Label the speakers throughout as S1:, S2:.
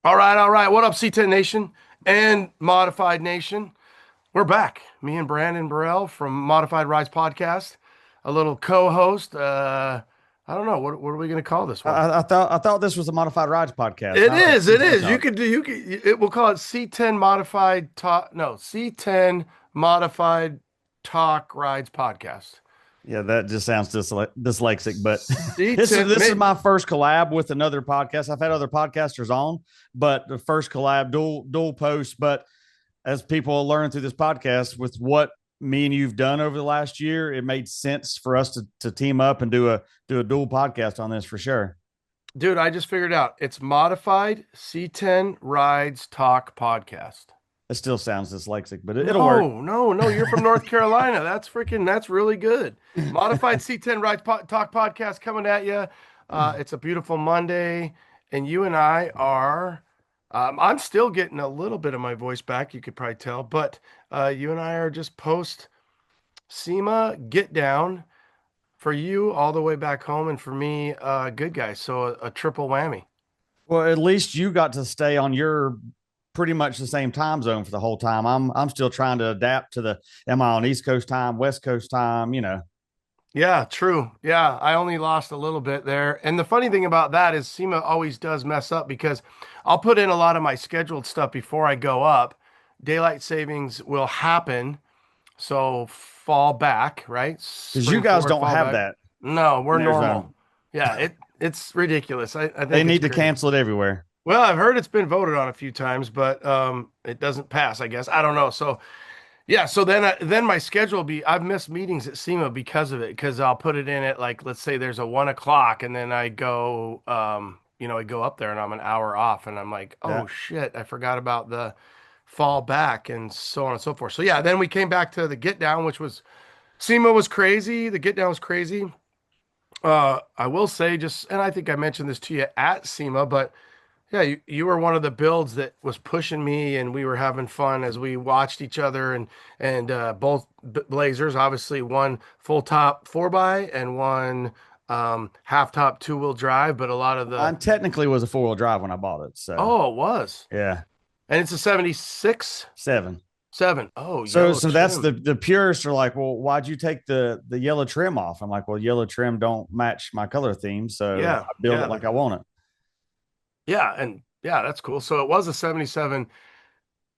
S1: All right, all right. What up, C10 Nation and Modified Nation? We're back. Me and Brandon Burrell from Modified Rides Podcast, a little co-host. I don't know what are we going to call this one?
S2: I thought this was a modified rides podcast,
S1: It
S2: not a
S1: is. It
S2: C10
S1: is. You
S2: talk.
S1: could do. You could. We'll call it C10 Modified Talk. No, C10 Modified Talk Rides Podcast.
S2: Yeah, that just sounds dyslexic, but this is
S1: C10.
S2: this is my first collab with another podcast. I've had other podcasters on, but the first collab dual post. But as people learn through this podcast with what me and you've done over the last year, it made sense for us to team up and do a dual podcast on this for sure.
S1: Dude, I just figured out it's Modified C10 Rides Talk Podcast.
S2: It still sounds dyslexic, but it'll work.
S1: No. You're from North Carolina. That's really good. Modified C10 Talk Podcast coming at you. It's a beautiful Monday, and you and I are. I'm still getting a little bit of my voice back. You could probably tell, but you and I are just post SEMA get down for you all the way back home, and for me, good guys. So a triple whammy.
S2: Well, at least you got to stay on your pretty much the same time zone for the whole time. I'm still trying to adapt to the am I on East Coast time, West Coast time.
S1: Yeah, true. Yeah, I only lost a little bit there. And the funny thing about that is SEMA always does mess up because I'll put in a lot of my scheduled stuff before I go up. Daylight savings will happen, so fall back, right?
S2: Because you
S1: Spring
S2: guys
S1: forward,
S2: don't
S1: fall
S2: have
S1: back.
S2: that
S1: No, we're
S2: in Arizona.
S1: normal. Yeah, it's ridiculous. I
S2: They
S1: think it's
S2: need to
S1: crazy.
S2: cancel it everywhere.
S1: Well, I've heard it's been voted on a few times, but it doesn't pass, I guess. I don't know. So yeah, so then my schedule will be I've missed meetings at SEMA because of it because I'll put it in at like let's say there's a 1 o'clock and then I go I go up there and I'm an hour off and I'm like,
S2: Yeah.
S1: oh shit, I forgot about the fall back and so on and so forth. So yeah, then we came back to the get down, which was SEMA was crazy, the get down was crazy. I will say just and I think I mentioned this to you at SEMA, but yeah, you were one of the builds that was pushing me, and we were having fun as we watched each other and both Blazers, obviously one full top 4x and one half top 2-wheel drive, but a lot of the
S2: Mine technically was a four-wheel drive when I bought it. So
S1: oh, it was,
S2: yeah,
S1: and it's a 76
S2: 7.
S1: 7. Oh,
S2: So
S1: yellow
S2: so that's
S1: trim.
S2: the purists are like, well, why'd you take the yellow trim off? I'm like, well, yellow trim don't match my color theme, so
S1: Yeah,
S2: I build it
S1: yeah,
S2: like I want it.
S1: yeah, and yeah, that's cool. So it was a 77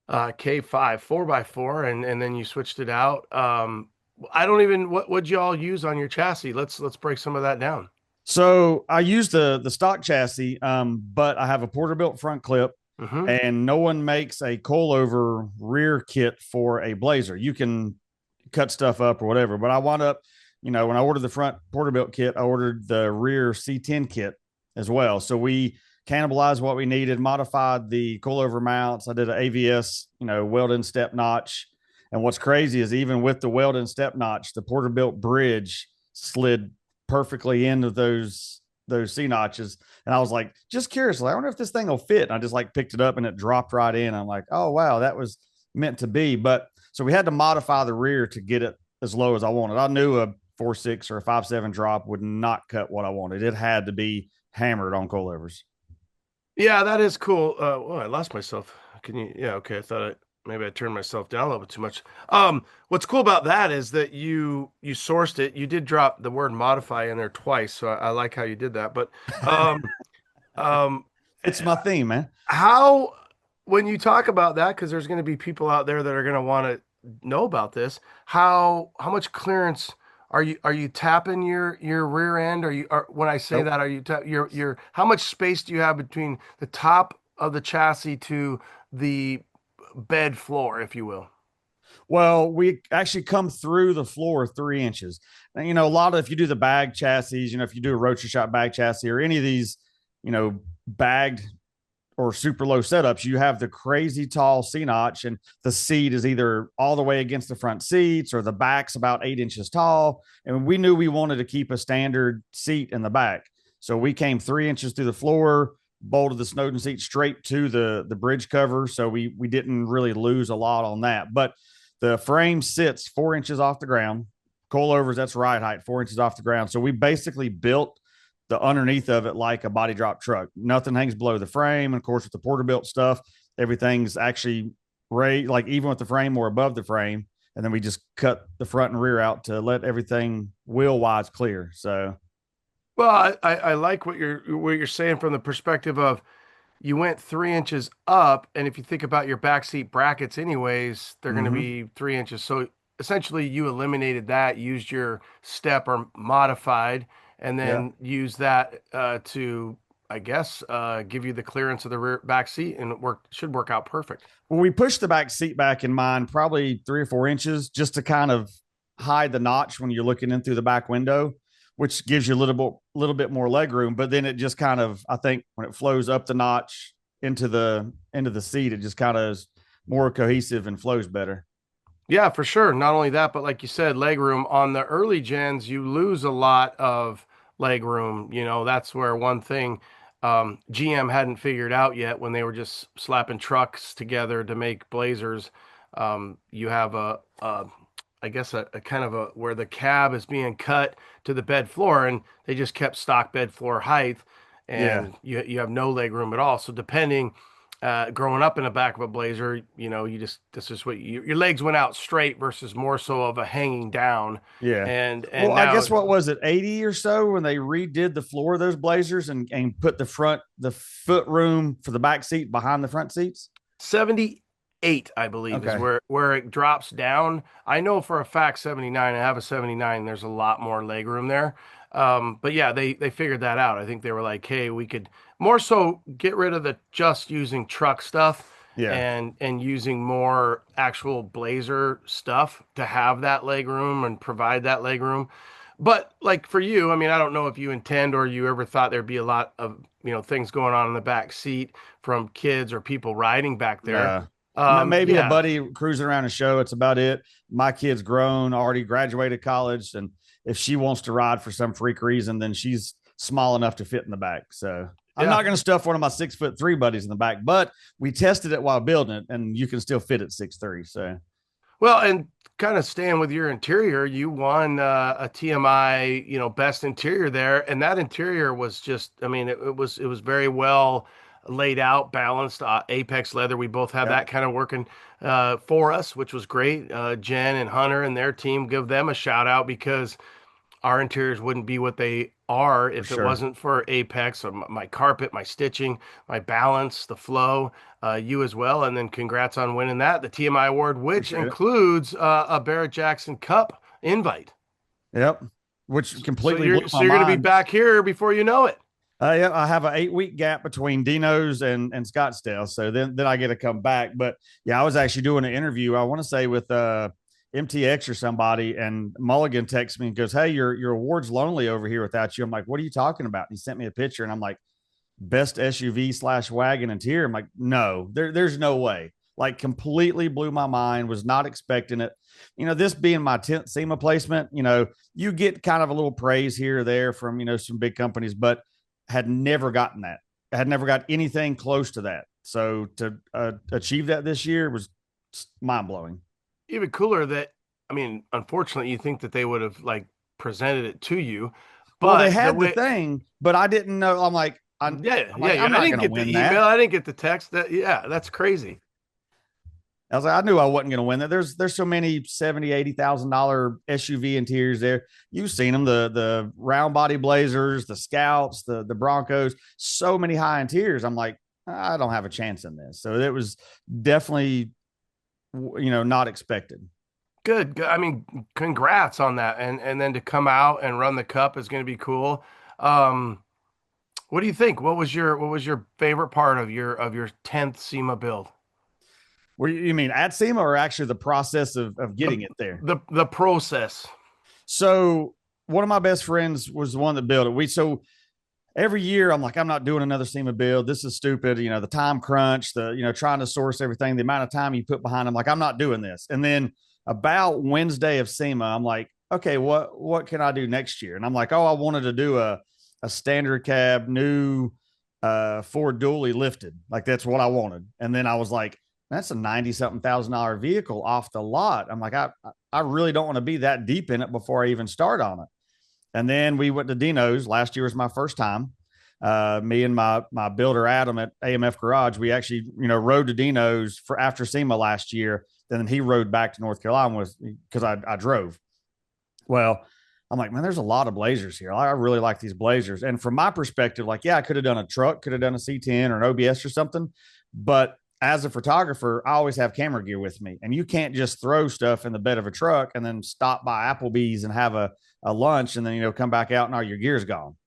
S1: K5 4x4, and then you switched it out. I don't even what would you all use on your chassis? Let's break some of that down.
S2: So I use the stock chassis, but I have a Porterbuilt front clip,
S1: Hmm.
S2: and no one makes a coilover rear kit for a Blazer. You can cut stuff up or whatever, but I wound up, when I ordered the front Porterbuilt kit, I ordered the rear C10 kit as well. So we cannibalized what we needed, modified the coilover mounts. I did an AVS, welded step notch. And what's crazy is even with the welded step notch, the Porterbuilt bridge slid perfectly into those C notches. And I was like, just curious, like, I wonder if this thing will fit. And I just like picked it up and it dropped right in. I'm like, oh wow, that was meant to be. But so we had to modify the rear to get it as low as I wanted. I knew a 4.6 or a 5.7 drop would not cut what I wanted. It had to be hammered on coilovers.
S1: Yeah, that is cool. I lost myself. Can you? Yeah, okay. I thought maybe I turned myself down a little bit too much. What's cool about that is that you sourced it. You did drop the word modify in there twice, so I like how you did that. But um, um,
S2: It's my theme, man.
S1: how when you talk about that, because there's going to be people out there that are going to want to know about this. How much clearance are you tapping your rear end? When I say
S2: Nope.
S1: that, are you your how much space do you have between the top of the chassis to the bed floor, if you will?
S2: Well, we actually come through the floor 3 inches. And, a lot of, if you do the bag chassis, if you do a roadshow shop bag chassis or any of these, bagged or super low setups, you have the crazy tall C notch, and the seat is either all the way against the front seats or the back's about 8 inches tall. And we knew we wanted to keep a standard seat in the back. So we came 3 inches through the floor, bolted the Snowden seat straight to the bridge cover. So we didn't really lose a lot on that. But the frame sits 4 inches off the ground. Coilovers, that's ride height, 4 inches off the ground. So we basically built the underneath of it like a body drop truck. Nothing hangs below the frame. And of course, with the Porterbuilt stuff, everything's actually like even with the frame or above the frame. And then we just cut the front and rear out to let everything wheel wise clear. So
S1: Well, I like what you're saying from the perspective of you went 3 inches up, and if you think about your backseat brackets, anyways, they're going to
S2: mm-hmm.
S1: be 3 inches. So essentially, you eliminated that, used your step or modified, and
S2: Yeah.
S1: then use that to, I guess, give you the clearance of the rear back seat, and should work out perfect.
S2: Well, we pushed the back seat back in mine probably 3 or 4 inches just to kind of hide the notch when you're looking in through the back window, which gives you a little bit more leg room. But then it just kind of, I think, when it flows up the notch into the seat, it just kind of is more cohesive and flows better.
S1: Yeah, for sure. Not only that, but like you said, leg room on the early gens, you lose a lot of leg room. That's where one thing GM hadn't figured out yet when they were just slapping trucks together to make Blazers. You have I guess a kind of a where the cab is being cut to the bed floor, and they just kept stock bed floor height,
S2: Yeah.
S1: and you have no leg room at all. So depending growing up in the back of a Blazer, this is what your legs went out straight versus more so of a hanging down.
S2: Yeah.
S1: And
S2: Well, I
S1: now
S2: guess what was it, 80 or so when they redid the floor of those Blazers and put the foot room for the back seat behind the front seats?
S1: 78, I believe, is
S2: Okay.
S1: where it drops down. I know for a fact 79. I have a 79. There's a lot more leg room there. But yeah, they figured that out. I think they were like, hey, we could more so get rid of the just using truck stuff
S2: Yeah.
S1: and using more actual Blazer stuff to have that leg room and provide that leg room. But like for you, I mean, I don't know if you intend or you ever thought there'd be a lot of, things going on in the back seat from kids or people riding back there.
S2: No. Maybe a
S1: Yeah,
S2: buddy cruising around a show. It's about it. My kid's grown, already graduated college. And if she wants to ride for some freak reason, then she's small enough to fit in the back. So I'm
S1: yeah.
S2: not going to stuff one of my 6'3" buddies in the back, but we tested it while building it and you can still fit at 6'3". So
S1: Well, and kind of staying with your interior, you won a TMI, best interior there, and that interior was just, I mean, it was very well laid out, balanced. Apex leather, we both have
S2: yeah,
S1: that kind of working for us, which was great. Jen and Hunter and their team, give them a shout out because our interiors wouldn't be what they are
S2: for
S1: if it
S2: sure.
S1: wasn't for Apex, or my carpet, my stitching, my balance, the flow, you as well. And then congrats on winning that, the TMI award, which
S2: Appreciate it.
S1: includes a Barrett Jackson Cup invite.
S2: Yep. Which
S1: So
S2: completely blew
S1: you're
S2: my
S1: so you're going to be
S2: mind.
S1: back here before you know it.
S2: Yeah, I have an 8 week gap between Dino's and Scottsdale, so then I get to come back. But yeah, I was actually doing an interview. I want to say with MTX or somebody, and Mulligan texts me and goes, "Hey, your award's lonely over here without you." I'm like, "What are you talking about?" And he sent me a picture, and I'm like, "Best SUV/wagon interior." I'm like, "No, there's no way." Like completely blew my mind. Was not expecting it. This being my 10th SEMA placement, you get kind of a little praise here or there from some big companies, but had never gotten that. I had never got anything close to that. So to achieve that this year was mind blowing.
S1: Even cooler that, I mean, unfortunately, you think that they would have like presented it to you,
S2: Well, they
S1: but the
S2: had the
S1: way,
S2: thing, but I didn't know.
S1: yeah,
S2: I'm
S1: yeah,
S2: like,
S1: yeah.
S2: I'm
S1: I
S2: not
S1: didn't
S2: going to
S1: get
S2: win
S1: the
S2: that.
S1: email. I didn't get the text. Yeah, that's crazy.
S2: I was like, I knew I wasn't going to win that. There's so many 70, $80,000 SUV interiors there. You've seen them, the round body Blazers, the Scouts, the Broncos, so many high interiors. I'm like, I don't have a chance in this. So it was definitely, not expected.
S1: Good. I mean, congrats on that. And then to come out and run the cup is going to be cool. Um, what do you think? What was your favorite part of your 10th SEMA build?
S2: What you mean at SEMA or actually the process of
S1: The
S2: getting it there?
S1: the process.
S2: So one of my best friends was the one that built it. So every year I'm like, I'm not doing another SEMA build. This is stupid. The time crunch, trying to source everything, the amount of time you put behind them. Like, I'm not doing this. And then about Wednesday of SEMA, I'm like, okay, what can I do next year? And I'm like, oh, I wanted to do a standard cab, new Ford dually lifted. Like that's what I wanted. And then I was like, that's a 90 something $1,000 vehicle off the lot. I'm like, I really don't want to be that deep in it before I even start on it. And then we went to Dino's. Last year was my first time. Me and my builder Adam at AMF Garage, we actually rode to Dino's for after SEMA last year. Then he rode back to North Carolina with because I drove. Well, I'm like, man, there's a lot of Blazers here. I really like these Blazers. And from my perspective, like, yeah, I could have done a truck, could have done a C10 or an OBS or something. But as a photographer, I always have camera gear with me. And you can't just throw stuff in the bed of a truck and then stop by Applebee's and have a lunch and then, come back out and all your gear's gone.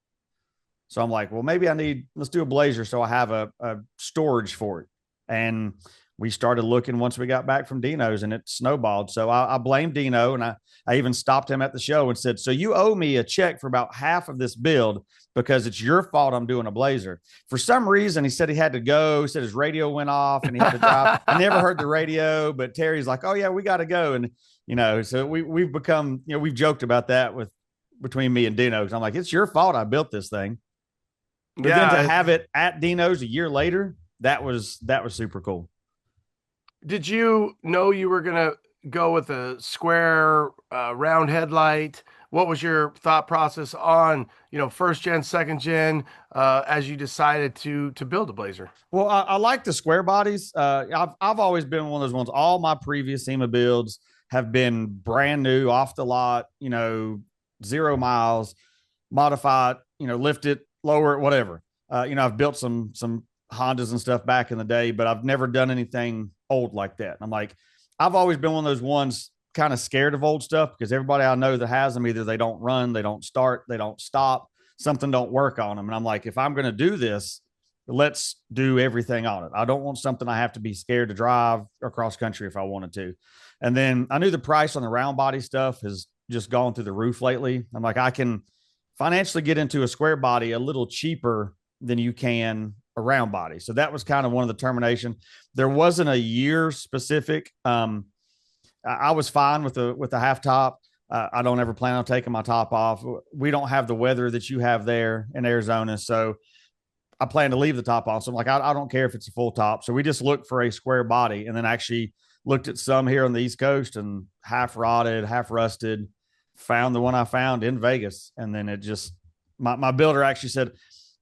S2: So I'm like, well, maybe let's do a Blazer so I have a storage for it. And we started looking once we got back from Dino's and it snowballed. So I blamed Dino and I even stopped him at the show and said, so you owe me a check for about half of this build because it's your fault I'm doing a Blazer. For some reason, he said he had to go. He said his radio went off and he had to drive. I never heard the radio, but Terry's like, oh, yeah, we got to go. And, so we've become, we've joked about that between me and Dino. I'm like, it's your fault I built this thing. But then to have it at Dino's a year later, that was super cool.
S1: Did you know you were going to go with a square round headlight? What was your thought process on, first gen, second gen, as you decided to build a Blazer?
S2: Well, I like the square bodies. I've always been one of those ones. All my previous SEMA builds have been brand new, off the lot, 0 miles, modified, lift it, lower it, whatever. I've built some Hondas and stuff back in the day, but I've never done anything old like that. And I'm like, I've always been one of those ones kind of scared of old stuff because everybody I know that has them, either they don't run, they don't start, they don't stop, something don't work on them. And I'm like, if I'm going to do this, let's do everything on it. I don't want something I have to be scared to drive across country if I wanted to. And then I knew the price on the round body stuff has just gone through the roof lately. I'm like, I can financially get into a square body a little cheaper than you can a round body. So that was kind of one of the termination. There wasn't a year specific. I was fine with the half top. I don't ever plan on taking my top off. We don't have the weather that you have there in Arizona. So I plan to leave the top on. So I'm like, I don't care if it's a full top. So we just looked for a square body and then actually looked at some here on the East Coast and half rotted, half rusted, found the one I found in Vegas. And then it just, my builder actually said,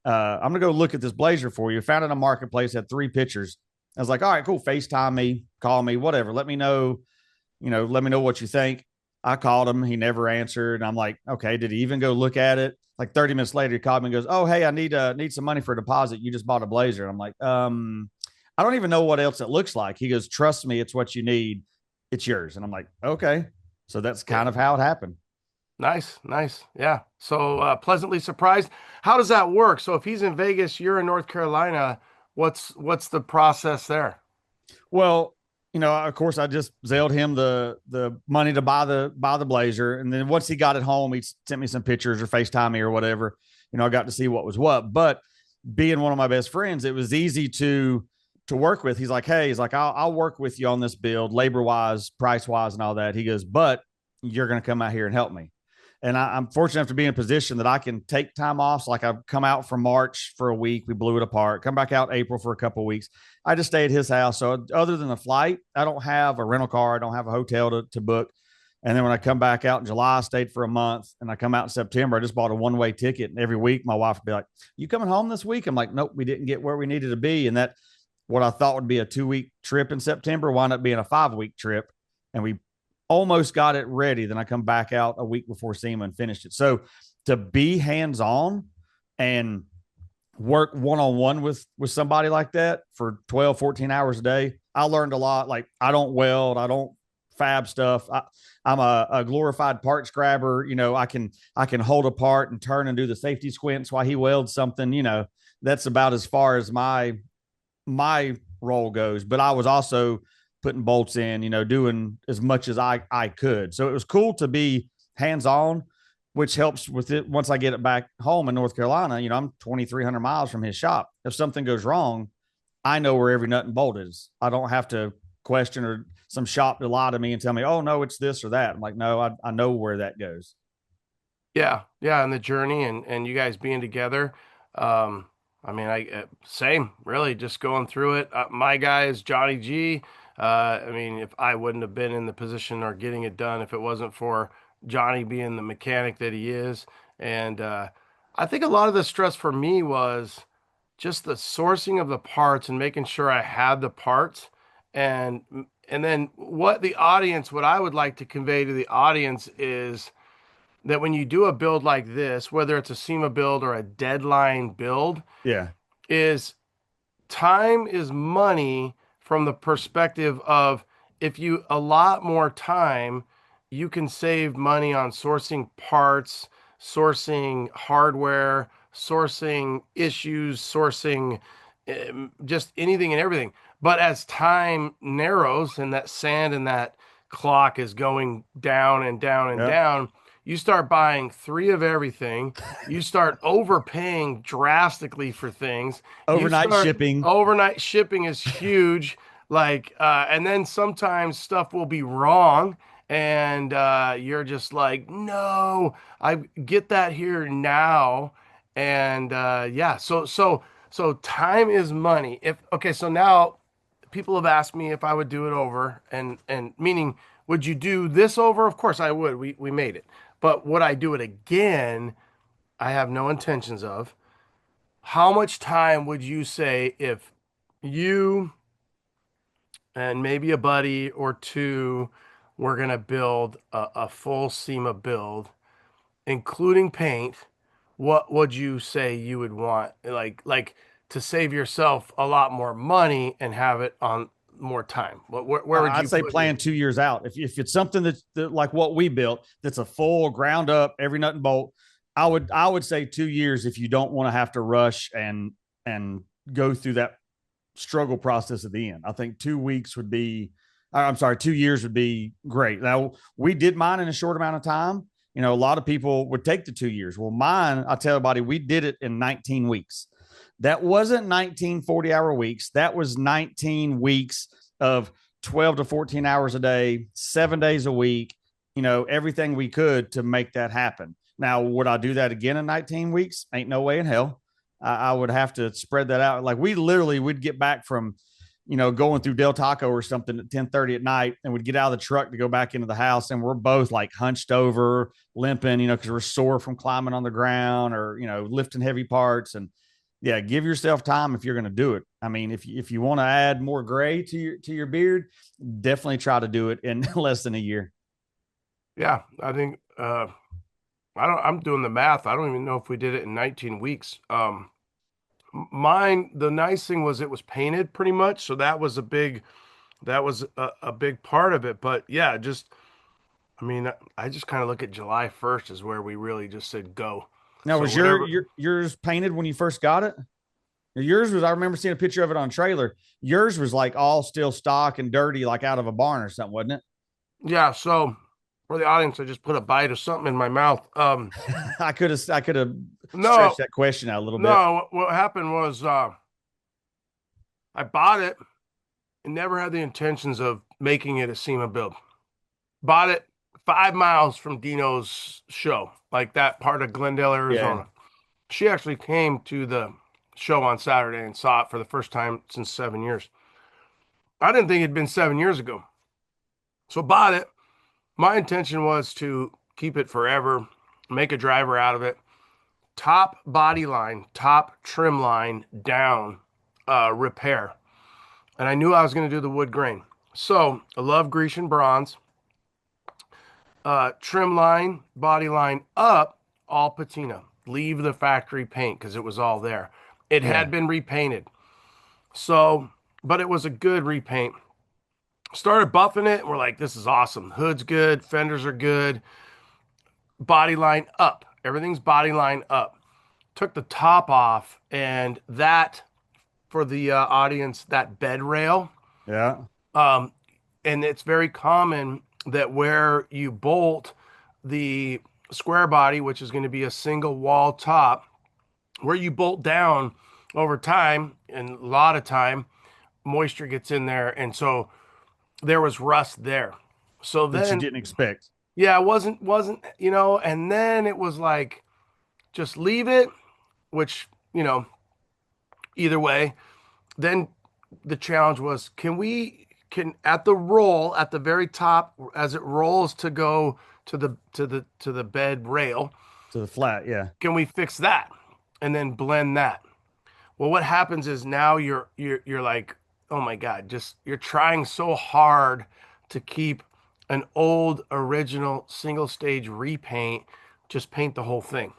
S2: I'm going to go look at this Blazer for you. Found it in a marketplace, had 3 pictures. I was like, all right, cool. FaceTime me, call me, whatever. Let me know, let me know what you think. I called him. He never answered. And I'm like, okay, did he even go look at it? Like 30 minutes later, he called me and goes, oh, hey, I need some money for a deposit. You just bought a Blazer. And I'm like, I don't even know what else it looks like. He goes, trust me, it's what you need. It's yours. And I'm like, okay. So that's kind of how it happened.
S1: Nice. Yeah. So pleasantly surprised. How does that work? So if he's in Vegas, you're in North Carolina, what's the process there?
S2: Well, of course, I just Zelled him the money to buy the Blazer, and then once he got it home, he sent me some pictures or FaceTime me or whatever. I got to see what was what. But being one of my best friends, it was easy to work with. He's like, hey, I'll work with you on this build, labor wise, price wise, and all that. He goes, but you're going to come out here and help me. And I'm fortunate enough to be in a position that I can take time off. So like I've come out from March for a week. We blew it apart. Come back out April for a couple of weeks. I just stay at his house. So other than the flight, I don't have a rental car. I don't have a hotel to book. And then when I come back out in July, I stayed for a month. And I come out in September, I just bought a one-way ticket. And every week my wife would be like, you coming home this week? I'm like, nope, we didn't get where we needed to be. And that what I thought would be a 2-week trip in September wound up being a 5-week trip. And we almost got it ready. Then I come back out a week before SEMA and finished it. So to be hands-on and work one-on-one with somebody like that for 12, 14 hours a day, I learned a lot. Like I don't weld, I don't fab stuff. I'm a glorified parts grabber. I can hold a part and turn and do the safety squints while he welds something. That's about as far as my role goes. But I was also putting bolts in, doing as much as I could. So it was cool to be hands-on, which helps with it. Once I get it back home in North Carolina, I'm 2,300 miles from his shop. If something goes wrong, I know where every nut and bolt is. I don't have to question or some shop to lie to me and tell me, oh no, it's this or that. I'm like, no, I know where that goes.
S1: Yeah. And the journey and you guys being together. Same, really, just going through it. My guy is Johnny G. If I wouldn't have been in the position or getting it done if it wasn't for Johnny being the mechanic that he is And I think a lot of the stress for me was just the sourcing of the parts and making sure I had the parts. And and then what I would like to convey to the audience is that when you do a build like this, whether it's a SEMA build or a deadline build,
S2: Yeah.
S1: is time is money from the perspective of if you allot more time, you can save money on sourcing parts, sourcing hardware, sourcing issues, sourcing just anything and everything. But as time narrows and that sand and that clock is going down and down and
S2: Yeah.
S1: down, you start buying three of everything. You start overpaying drastically for things. You
S2: Overnight
S1: start
S2: shipping.
S1: overnight shipping is huge. Like, and then sometimes stuff will be wrong, and you're just like, no, I get that here now. And yeah, so time is money. If okay, so now people have asked me if I would do it over, and meaning, would you do this over? Of course I would. We made it. But would I do it again? I have no intentions of. How much time would you say if you and maybe a buddy or two were gonna build a full SEMA build, including paint? What would you say you would want? Like to save yourself a lot more money and have it on more time. Where would
S2: I'd
S1: you
S2: say
S1: put
S2: plan
S1: your?
S2: 2 years out. If it's something that like what we built, that's a full ground up, every nut and bolt, I would say 2 years if you don't want to have to rush and go through that struggle process at the end. I think 2 weeks would be, I'm sorry, 2 years would be great. Now we did mine in a short amount of time. You know, a lot of people would take the 2 years. Well, mine, I tell everybody, we did it in 19 weeks. That wasn't 19 40-hour weeks. That was 19 weeks of 12 to 14 hours a day, 7 days a week, everything we could to make that happen. Now, would I do that again in 19 weeks? Ain't no way in hell. I would have to spread that out. Like we literally would get back from, going through Del Taco or something at 10:30 at night and would get out of the truck to go back into the house. And we're both like hunched over, limping, because we're sore from climbing on the ground or, lifting heavy parts. And yeah, give yourself time if you're going to do it. I mean, if you want to add more gray to your beard, definitely try to do it in less than a year.
S1: Yeah, I think I'm doing the math. I don't even know if we did it in 19 weeks. Mine, the nice thing was it was painted pretty much, so that was a big part of it. But yeah, just I mean, I just kind of look at July 1st as where we really just said go.
S2: Now,
S1: So
S2: was your,
S1: whatever.
S2: your yours painted when you first got it? Yours was. I remember seeing a picture of it on trailer. Yours was like all still stock and dirty, like out of a barn or something, wasn't it?
S1: Yeah, so for the audience, I just put a bite of something in my mouth.
S2: I could have stretched
S1: No,
S2: that question out a little bit.
S1: no, what happened was I bought it and never had the intentions of making it a SEMA build. Bought it 5 miles from Dino's show, like that part of Glendale,
S2: Yeah.
S1: Arizona. She actually came to the show on Saturday and saw it for the first time since 7 years. I didn't think it'd been 7 years ago. So bought it. My intention was to keep it forever, make a driver out of it. Top body line, top trim line down, repair. And I knew I was going to do the wood grain. So I love Grecian bronze. Trim line, body line up, all patina. Leave the factory paint because it was all there. It
S2: Yeah.
S1: had been repainted. So, but it was a good repaint. Started buffing it. And we're like, this is awesome. Hood's good. Fenders are good. Body line up. Everything's body line up. Took the top off, and that for the audience, that bed rail.
S2: Yeah.
S1: Um, and it's very common that where you bolt the square body, which is going to be a single wall top, where you bolt down over time, and a lot of time, moisture gets in there. And so there was rust there. So
S2: That you
S1: then,
S2: didn't expect.
S1: yeah, it wasn't, and then it was like, just leave it, which, either way. Then the challenge was, can at the roll at the very top as it rolls to go to the bed rail,
S2: To the flat, yeah.
S1: Can we fix that? And then blend that. Well, what happens is now you're like, oh my God, just you're trying so hard to keep an old original single stage repaint, just paint the whole thing.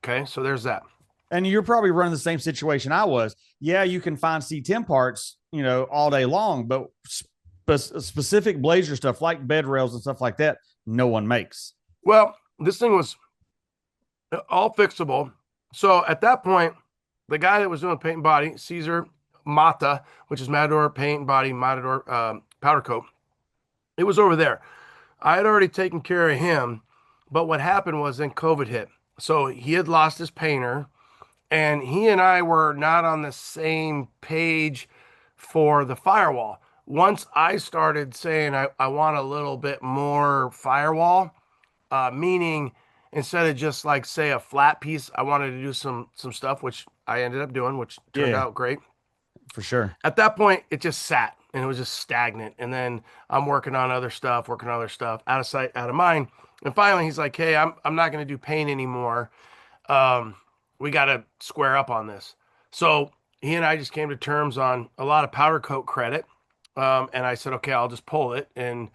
S1: Okay, so there's that.
S2: And you're probably running the same situation I was. Yeah, you can find C10 parts, all day long, but specific Blazer stuff like bed rails and stuff like that, no one makes.
S1: Well, this thing was all fixable. So at that point, the guy that was doing paint and body, Caesar Mata, which is Matador Paint and Body, Matador Powder Coat, it was over there. I had already taken care of him, but what happened was then COVID hit. So he had lost his painter, and he and I were not on the same page for the firewall. Once I started saying I want a little bit more firewall, meaning instead of just like say a flat piece, I wanted to do some stuff, which I ended up doing, which turned
S2: Yeah,
S1: out great.
S2: for sure.
S1: At that point, it just sat and it was just stagnant. And then I'm working on other stuff, out of sight, out of mind. And finally, he's like, "Hey, I'm not going to do paint anymore. Um, we got to square up on this." So he and I just came to terms on a lot of powder coat credit. And I said, "Okay, I'll just pull it and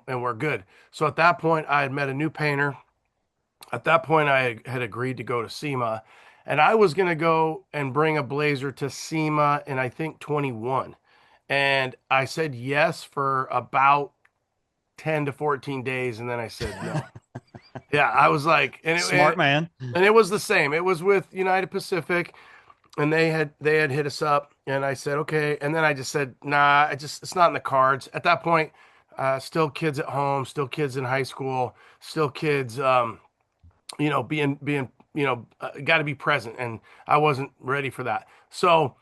S1: we're good." So at that point, I had met a new painter. At that point, I had agreed to go to SEMA, and I was going to go and bring a Blazer to SEMA in I think 21. And I said yes for about 10 to 14 days, and then I said no. Yeah, I was like,
S2: Smart man.
S1: and it was the same. It was with United Pacific, and they had hit us up, and I said okay, and then I just said nah, it's not in the cards at that point. Still kids at home, still kids in high school, still kids. Being got to be present, and I wasn't ready for that. So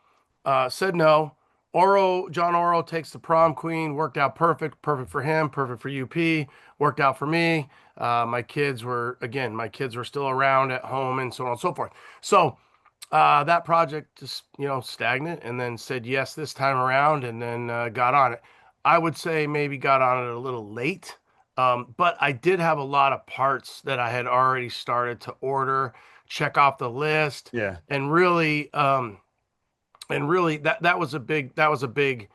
S1: said no. John Oro takes the prom queen, worked out perfect for him, perfect for UP, worked out for me. My kids were still around at home and so on and so forth. So that project just, stagnant, and then said yes this time around, and then got on it. I would say maybe got on it a little late, but I did have a lot of parts that I had already started to order, check off the list,
S2: Yeah.
S1: and really that was a big.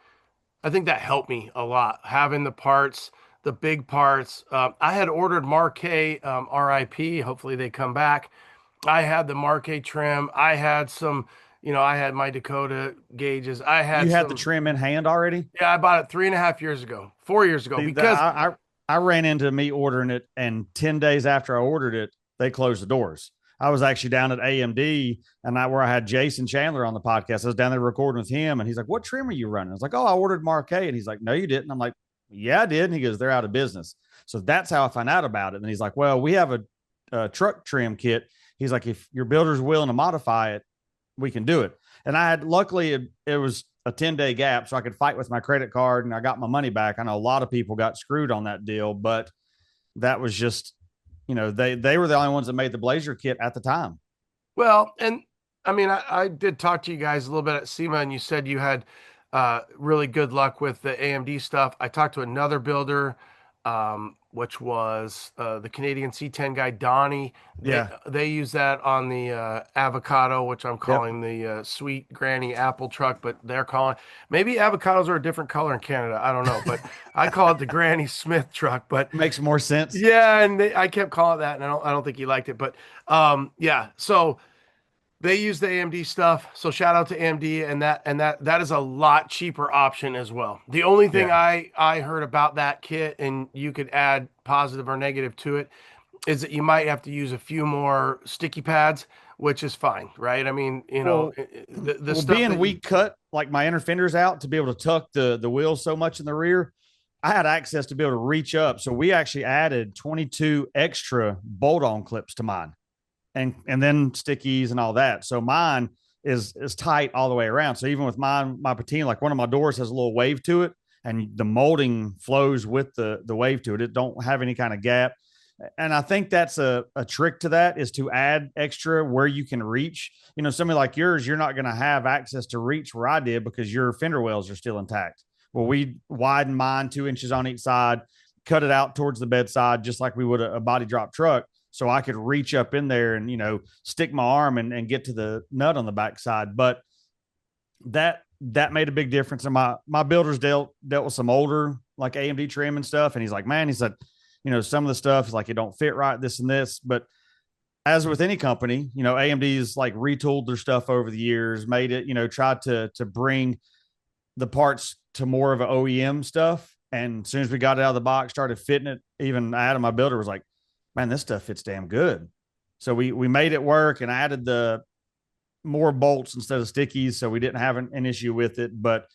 S1: I think that helped me a lot having the parts, the big parts. I had ordered Marquet, RIP. Hopefully they come back. I had the Marquet trim. I had some, I had my Dakota gauges. I
S2: You
S1: had
S2: had the
S1: some.
S2: trim in hand already?
S1: Yeah, I bought it 3.5 years ago, 4 years ago,
S2: See,
S1: because
S2: I ran into me ordering it, and 10 days after I ordered it, they closed the doors. I was actually down at AMD, and where I had Jason Chandler on the podcast. I was down there recording with him, and he's like, "What trim are you running?" I was like, "Oh, I ordered Marquet." And he's like, "No, you didn't." I'm like, "Yeah, I did." And he goes, "They're out of business." So that's how I found out about it. And he's like, "Well, we have a truck trim kit." He's like, "If your builder's willing to modify it, we can do it." And luckily, it was a 10-day gap, so I could fight with my credit card, and I got my money back. I know a lot of people got screwed on that deal, but that was just, they were the only ones that made the Blazer kit at the time.
S1: Well, and I mean, I did talk to you guys a little bit at SEMA, and you said you had really good luck with the AMD stuff. I talked to another builder, which was the Canadian C10 guy, Donnie. They
S2: Yeah.
S1: they use that on the avocado, which I'm
S2: Yep.
S1: calling the sweet granny apple truck, but they're calling maybe avocados are a different color in Canada. I don't know, but I call it the Granny Smith truck. But
S2: Makes more sense.
S1: yeah, and I kept calling it that, and I don't think he liked it, but yeah. So they use the AMD stuff. So shout out to AMD, and that is a lot cheaper option as well. The only thing
S2: Yeah.
S1: I heard about that kit, and you could add positive or negative to it, is that you might have to use a few more sticky pads, which is fine, right? I mean,
S2: Well,
S1: the
S2: well,
S1: stuff
S2: being
S1: that you,
S2: weak cut, like my inner fenders out to be able to tuck the wheels so much in the rear, I had access to be able to reach up. So we actually added 22 extra bolt-on clips to mine, and then stickies and all that. So mine is tight all the way around. So even with my patina, like one of my doors has a little wave to it, and the molding flows with the wave to it. It don't have any kind of gap. And I think that's a trick to that, is to add extra where you can reach. Somebody like yours, you're not going to have access to reach where I did because your fender wells are still intact. Well, we widen mine 2 inches on each side, cut it out towards the bedside, just like we would a body drop truck. so I could reach up in there and, stick my arm and get to the nut on the backside. But that made a big difference. And my builders dealt with some older like AMD trim and stuff. And he's like, man, he said, some of the stuff is like it don't fit right, this and this. But as with any company, AMD's like retooled their stuff over the years, made it, tried to bring the parts to more of an OEM stuff. And as soon as we got it out of the box, started fitting it, even Adam, my builder, was like, man, this stuff fits damn good. So we made it work and added the more bolts instead of stickies, so we didn't have an issue with it. But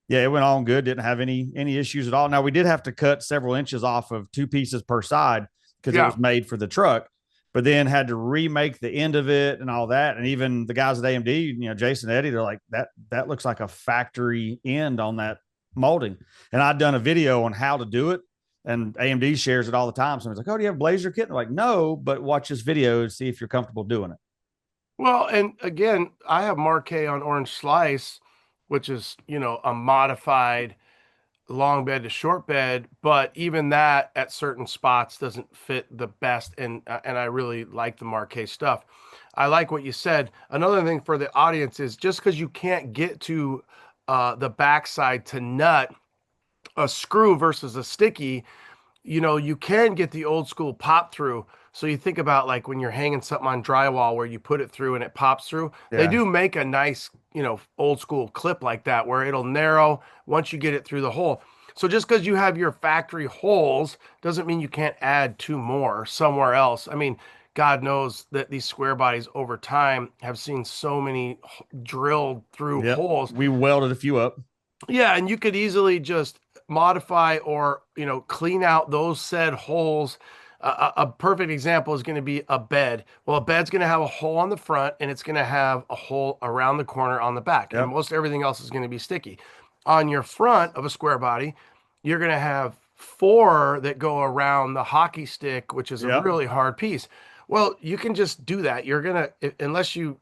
S2: yeah, it went on good. Didn't have any issues at all. Now we did have to cut several inches off of two pieces per side because it
S1: Yeah.
S2: was made for the truck, but then had to remake the end of it and all that. And even the guys at AMD, Jason and Eddie, they're like, that looks like a factory end on that molding. And I'd done a video on how to do it, and AMD shares it all the time. So I was like, oh, do you have Blazer kit? And they're like, no, but watch this video and see if you're comfortable doing it.
S1: Well, and again, I have Marquet on Orange Slice, which is, a modified long bed to short bed, but even that at certain spots doesn't fit the best. And I really like the Marquet stuff. I like what you said. Another thing for the audience is just because you can't get to the backside to nut a screw versus a sticky, you can get the old school pop through. So you think about like when you're hanging something on drywall where you put it through and it pops through. They
S2: Yeah.
S1: do make a nice, old school clip like that where it'll narrow once you get it through the hole. So just because you have your factory holes doesn't mean you can't add two more somewhere else. I mean, God knows that these square bodies over time have seen so many drilled through
S2: Yep.
S1: holes.
S2: We welded a few up.
S1: Yeah, and you could easily just modify or, clean out those said holes. A perfect example is going to be a bed. Well, a bed's going to have a hole on the front and it's going to have a hole around the corner on the back, and
S2: Yep.
S1: most everything else is going to be sticky. On your front of a square body, you're going to have four that go around the hockey stick, which is a
S2: Yep.
S1: really hard piece. Well, you can just do that. You're gonna, unless your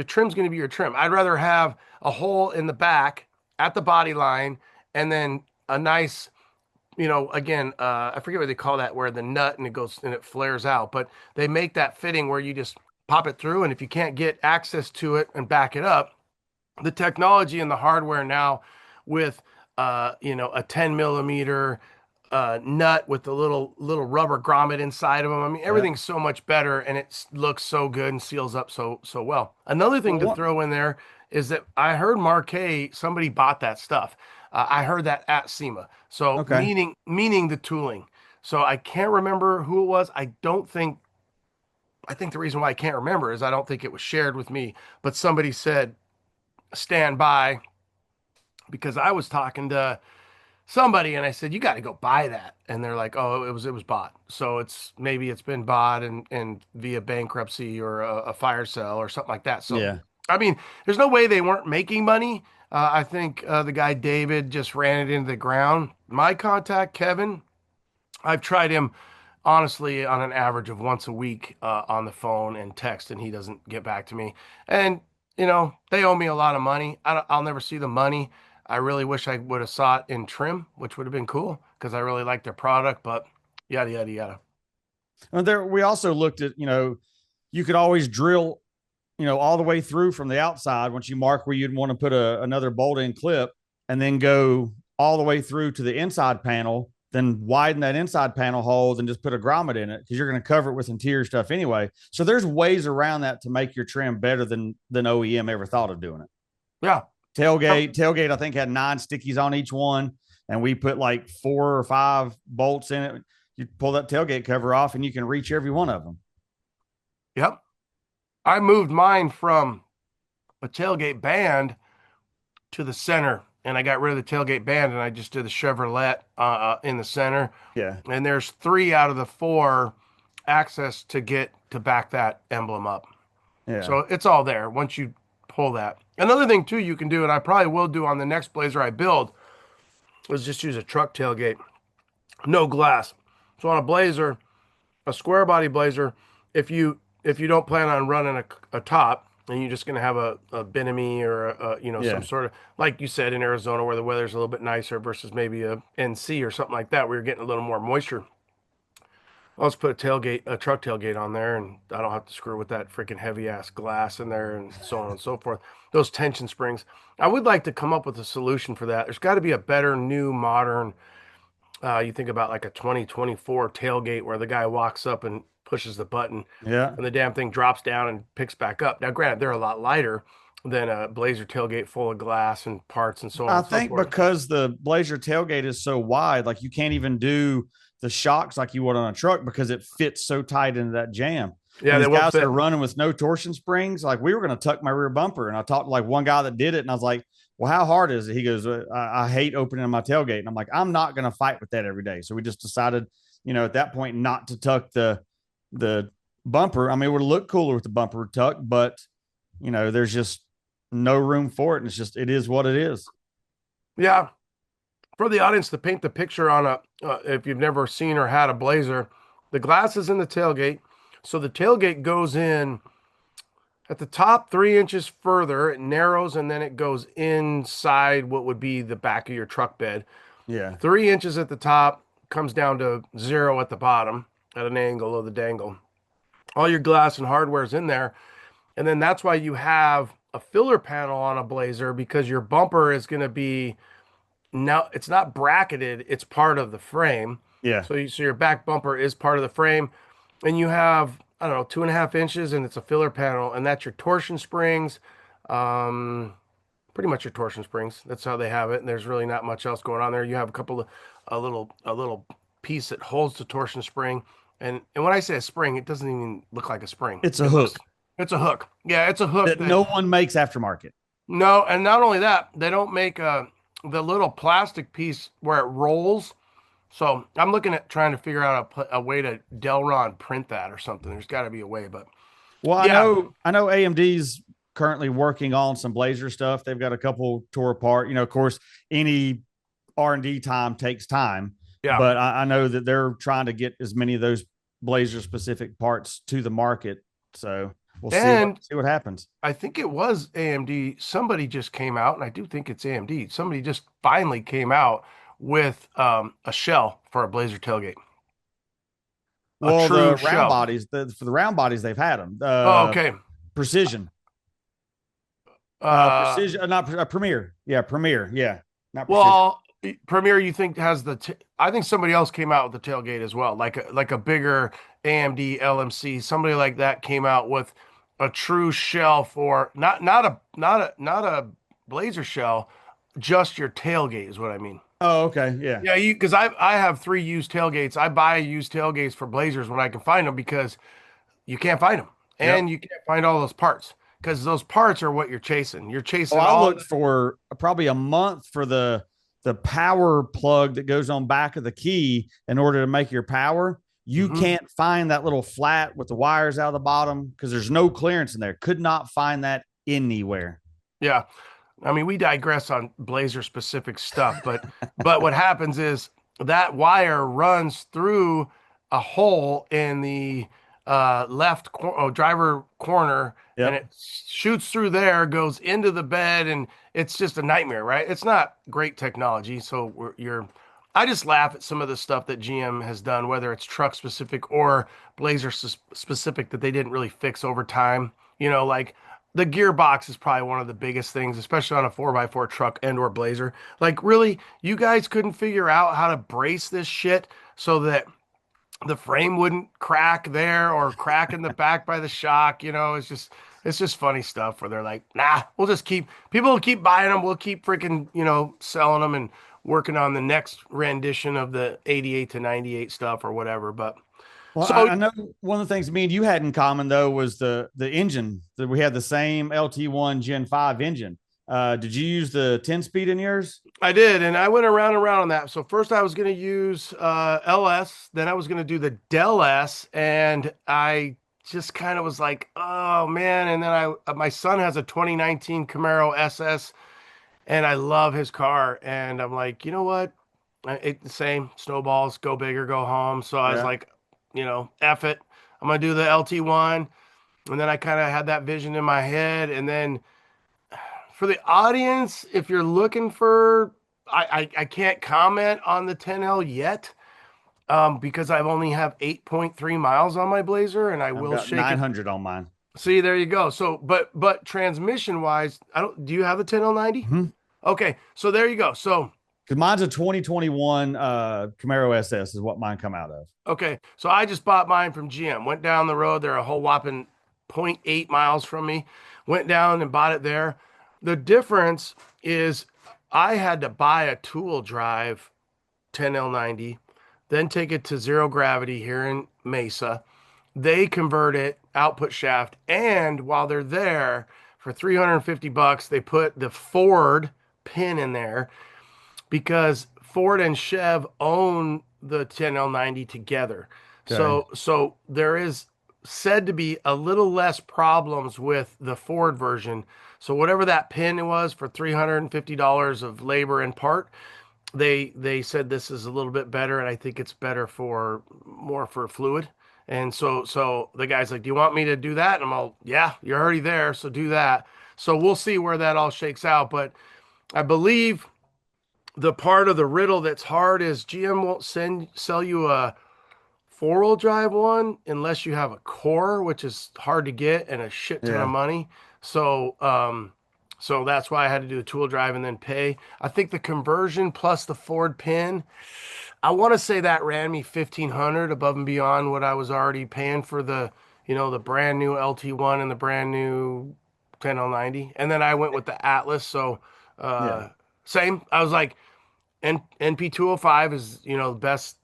S1: trim's going to be your trim. I'd rather have a hole in the back at the body line, and then a nice, again, I forget what they call that, where the nut and it goes and it flares out, but they make that fitting where you just pop it through. And if you can't get access to it and back it up, the technology and the hardware now with, a 10 millimeter nut with the little rubber grommet inside of them. I mean,
S2: Yep.
S1: everything's so much better and it looks so good and seals up so well. Another thing
S2: Well,
S1: to
S2: what?
S1: throw in there is that I heard Marquet, somebody bought that stuff. I heard that at SEMA. So
S2: Okay.
S1: meaning the tooling. So I can't remember who it was. I think the reason why I can't remember is I don't think it was shared with me, but somebody said stand by because I was talking to somebody and I said, you got to go buy that. And they're like, oh, it was bought. So it's been bought and via bankruptcy or a fire sale or something like that. So,
S2: Yeah.
S1: I mean, there's no way they weren't making money. I think the guy David just ran it into the ground. My contact, Kevin, I've tried him honestly on an average of once a week on the phone and text, and he doesn't get back to me. And they owe me a lot of money. I'll never see the money. I really wish I would have saw it in trim, which would have been cool because I really like their product. But yada yada yada.
S2: And there, we also looked at, you could always drill, all the way through from the outside once you mark where you'd want to put another bolt in clip, and then go all the way through to the inside panel, then widen that inside panel hole and just put a grommet in it because you're going to cover it with interior stuff anyway. So there's ways around that to make your trim better than OEM ever thought of doing it.
S1: Yeah.
S2: Tailgate, I think had 9 stickies on each one, and we put like 4 or 5 bolts in it. You pull that tailgate cover off, and you can reach every one of them.
S1: Yep. I moved mine from a tailgate band to the center, and I got rid of the tailgate band, and I just did the Chevrolet in the center.
S2: Yeah,
S1: And there's 3 out of the 4 access to get to back that emblem up.
S2: yeah,
S1: So it's all there once you pull that. Another thing too you can do, and I probably will do on the next Blazer I build, is just use a truck tailgate, no glass. So on a Blazer, a square body Blazer, if you don't plan on running a top and you're just going to have a Benamy or some
S2: yeah.
S1: sort of, like you said, in Arizona where the weather's a little bit nicer versus maybe a NC or something like that where you're getting a little more moisture. I'll just put a truck tailgate on there, and I don't have to screw with that freaking heavy ass glass in there and so on and so forth. Those tension springs. I would like to come up with a solution for that. There's got to be a better, new, modern. You think about like a 2024 tailgate where the guy walks up and pushes the button,
S2: Yeah.
S1: and the damn thing drops down and picks back up. Now, granted, they're a lot lighter than a Blazer tailgate full of glass and parts and so on
S2: I
S1: and so
S2: think
S1: forth.
S2: because the Blazer tailgate is so wide, like you can't even do the shocks like you would on a truck because it fits so tight into that jam.
S1: Yeah,
S2: And
S1: they
S2: these
S1: won't
S2: guys that
S1: fit.
S2: are running with no torsion springs, like we were going to tuck my rear bumper. And I talked to like one guy that did it, and I was like, "Well, how hard is it?" He goes, I hate opening my tailgate." And I'm like, "I'm not going to fight with that every day." So we just decided, at that point, not to tuck the bumper. I mean, it would look cooler with the bumper tucked, but there's just no room for it, and it is what it is.
S1: Yeah, for the audience to paint the picture on if you've never seen or had a Blazer, the glass is in the tailgate. So the tailgate goes in at the top 3 inches further, it narrows and then it goes inside what would be the back of your truck bed.
S2: Yeah.
S1: 3 inches at the top, comes down to zero at the bottom at an angle of the dangle. All your glass and hardware is in there. And then that's why you have a filler panel on a Blazer, because your bumper is going to be, now it's not bracketed, it's part of the frame.
S2: Yeah.
S1: So your back bumper is part of the frame, and you have, I don't know, 2.5 inches, and it's a filler panel, and that's your torsion springs. Um, Pretty much your torsion springs. That's how they have it, and there's really not much else going on there. You have a couple of a little piece that holds the torsion spring, and when I say a spring, it doesn't even look like a spring.
S2: It's a
S1: It looks,
S2: hook
S1: it's a hook. Yeah, it's a hook
S2: that
S1: that
S2: no one makes aftermarket.
S1: no, and not only that, they don't make the little plastic piece where it rolls. So I'm looking at trying to figure out a way to Delron print that or something. There's got to be a way, but
S2: Well, I
S1: yeah,
S2: know I know AMD's currently working on some Blazer stuff. They've got a couple tore apart. Of course, any R&D time takes time,
S1: yeah.
S2: but I know that they're trying to get as many of those Blazer specific parts to the market. So we'll see what
S1: And
S2: see what happens.
S1: I think it was AMD. Somebody just came out, and I do think it's AMD. Somebody just finally came out with a shell for a Blazer tailgate, a
S2: Well,
S1: true
S2: the round
S1: shell.
S2: bodies, for the round bodies, they've had them.
S1: Oh, okay.
S2: Precision,
S1: Uh,
S2: precision, not Premier. Yeah, Premier. Yeah, not precision.
S1: well, Premiere, you think has I think somebody else came out with the tailgate as well, like a bigger AMD LMC. Somebody like that came out with a true shell for not a Blazer shell, just your tailgate is what I mean.
S2: Oh, okay. Yeah.
S1: Yeah, you because I have three used tailgates. I buy used tailgates for Blazers when I can find them, because you can't find them,
S2: Yep.
S1: and you can't find all those parts, because those parts are what you're chasing. You're
S2: Oh,
S1: chasing
S2: I
S1: all
S2: looked for probably a month for the power plug that goes on back of the key in order to make your power. You
S1: Mhm.
S2: can't find that little flat with the wires out of the bottom because there's no clearance in there. Could not find that anywhere.
S1: Yeah. I mean, we digress on Blazer specific stuff, but what happens is that wire runs through a hole in the driver corner, and
S2: Yep.
S1: it shoots through there, goes into the bed, and it's just a nightmare, right? It's not great technology. So I just laugh at some of the stuff that GM has done, whether it's truck specific or Blazer specific, that they didn't really fix over time. Like the gearbox is probably one of the biggest things, especially on a 4x4 truck and or Blazer. Like, really, you guys couldn't figure out how to brace this shit so that the frame wouldn't crack there or crack in the back by the shock. It's just funny stuff where they're like, nah, people will keep buying them. We'll keep freaking, selling them and working on the next rendition of the 88 to 98 stuff or whatever. But
S2: Well,
S1: so
S2: I know one of the things me and you had in common though was the engine that we had the same LT1 Gen 5 engine. Did you use the 10 speed in yours?
S1: I did, and I went around and around on that. So first I was going to use LS, then I was going to do the Dell S, and I just kind of was like, oh man. And then my son has a 2019 Camaro SS, and I love his car, and I'm like, you know what? It's the same snowballs, go big or go home. So I was
S2: Yeah.
S1: like, F it. I'm gonna do the LT1, and then I kind of had that vision in my head, and then for the audience, if you're looking for, I can't comment on the 10L yet. Because I've only have 8.3 miles on my Blazer, and I
S2: I've
S1: will
S2: got
S1: shake it.
S2: 900 on mine.
S1: See, there you go. So, but transmission wise, I don't. Do you have the 10L90?
S2: Mm-hmm.
S1: Okay, so there you go. So,
S2: Because mine's a 2021 Camaro SS is what mine come out of.
S1: okay, so I just bought mine from GM. Went down the road. They're a whole whopping zero point 0.8 miles from me. Went down and bought it there. The difference is I had to buy a tool drive 10L90, then take it to zero gravity here in Mesa. They convert it output shaft, and while they're there for 350 bucks, they put the Ford pin in there because Ford and Chev own the 10L90 together.
S2: Okay.
S1: So there is said to be a little less problems with the Ford version. So whatever that pin was for $350 of labor and part, they said this is a little bit better, and I think it's better for more for fluid. And so the guy's like, "Do you want me to do that?" And I'm all, "Yeah, you're already there, so do that." So we'll see where that all shakes out. But I believe the part of the riddle that's hard is GM won't sell you a four-wheel drive one unless you have a core, which is hard to get and a shit ton of
S2: Yeah.
S1: money. So that's why I had to do the tool drive and then pay. I think the conversion plus the Ford pin, I want to say that ran me 1,500 above and beyond what I was already paying for the brand new LT1 and the brand new 10L90. And then I went with the Atlas. So,
S2: Yeah.
S1: uh, same. I was like, NP205 is, the best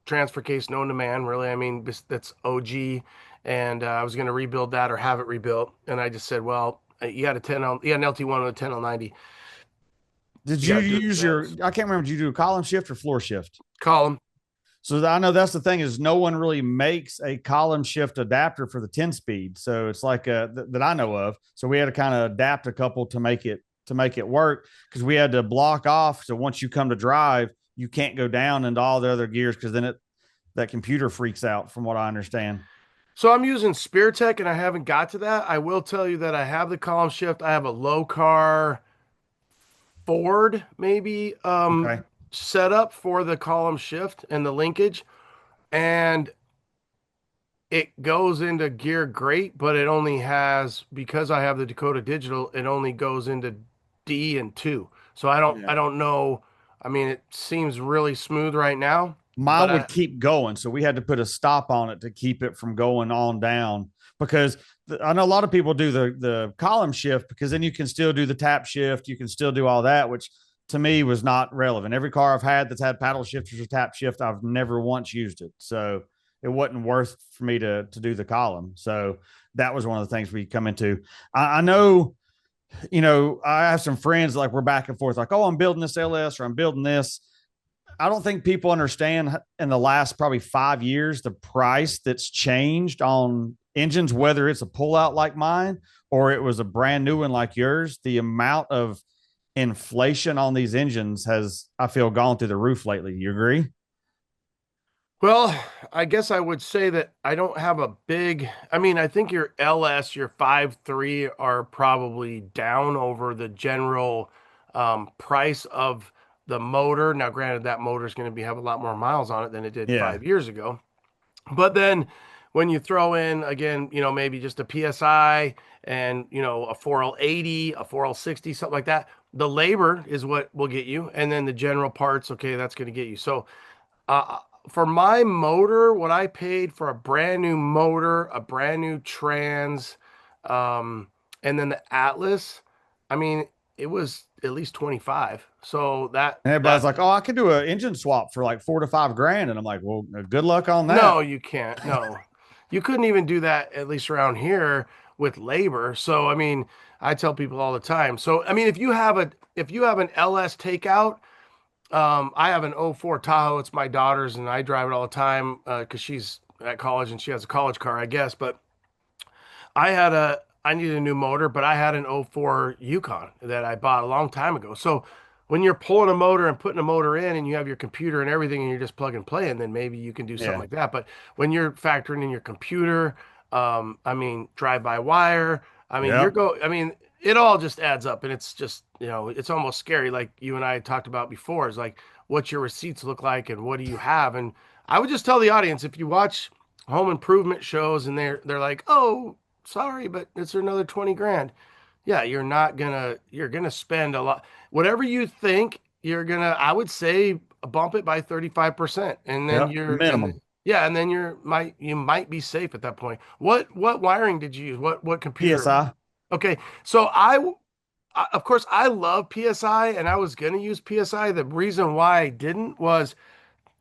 S1: transfer case known to man, really. I mean, that's OG. And I was going to rebuild that or have it rebuilt. And I just said, well, you had you had an LT1 with a 10L90.
S2: Did
S1: You
S2: you
S1: got to do it
S2: use your,
S1: fast.
S2: I can't remember, did you do a column shift or floor shift?
S1: Call him.
S2: So I know that's the thing is no one really makes a column shift adapter for the 10 speed. So it's like that I know of. So we had to kind of adapt a couple to make it work because we had to block off. So once you come to drive, you can't go down into all the other gears because then that computer freaks out from what I understand.
S1: So I'm using Spear Tech and I haven't got to that. I will tell you that I have the column shift. I have a low car Ford maybe
S2: Okay.
S1: set up for the column shift and the linkage. And it goes into gear great, but it only has because I have the Dakota Digital, it only goes into D and 2. So
S2: Yeah.
S1: I don't know. I mean, it seems really smooth right now, but
S2: Mine would keep going. So we had to put a stop on it to keep it from going on down because I know a lot of people do the column shift because then you can still do the tap shift. You can still do all that, which to me was not relevant. Every car I've had that's had paddle shifters or tap shift, I've never once used it. So it wasn't worth for me to do the column. So that was one of the things we come into. I know, I have some friends like we're back and forth, like, oh, I'm building this LS or I'm building this. I don't think people understand in the last probably 5 years the price that's changed on engines, whether it's a pullout like mine or it was a brand new one like yours. The amount of inflation on these engines has, I feel, gone through the roof lately. You agree?
S1: well, I guess I would say that I don't have a big, I mean, I think your LS, your 5.3 are probably down over the general price of the motor. Now, granted, that motor is going to have a lot more miles on it than it did
S2: Yeah.
S1: 5 years ago. But then when you throw in again, maybe just a PSI and, a 4L80, a 4L60, something like that, the labor is what will get you. And then the general parts, okay, that's going to get you. So, for my motor, what I paid for a brand new motor, a brand new trans, um, and then the Atlas, I mean, it was at least 25. So
S2: And everybody's like, oh, I could do an engine swap for like 4 to 5 grand. And I'm like, well, good luck on that.
S1: no, you can't. No. You couldn't even do that, at least around here, with labor. So, I mean, I tell people all the time. So, I mean, if you have an LS takeout, I have an '04 Tahoe. It's my daughter's, and I drive it all the time because she's at college and she has a college car, I guess. But I needed a new motor, but I had an '04 Yukon that I bought a long time ago. So when you're pulling a motor and putting a motor in, and you have your computer and everything, and you're just plug and play, and then maybe you can do something
S2: Yeah.
S1: like that. But when you're factoring in your computer, I mean, drive by wire, I mean,
S2: Yep.
S1: I mean, it all just adds up, and it's just, it's almost scary. Like you and I had talked about before, is like what your receipts look like and what do you have. And I would just tell the audience, if you watch home improvement shows and they're like, oh, sorry, but it's another 20 grand. Yeah, you're gonna spend a lot. Whatever you think you're gonna, I would say bump it by 35%. And then
S2: Yep,
S1: you're, and
S2: minimum.
S1: then, yeah, and then you might be safe at that point. What wiring did you use? What computer?
S2: PSI.
S1: Okay, so of course, I love PSI, and I was gonna use PSI. The reason why I didn't was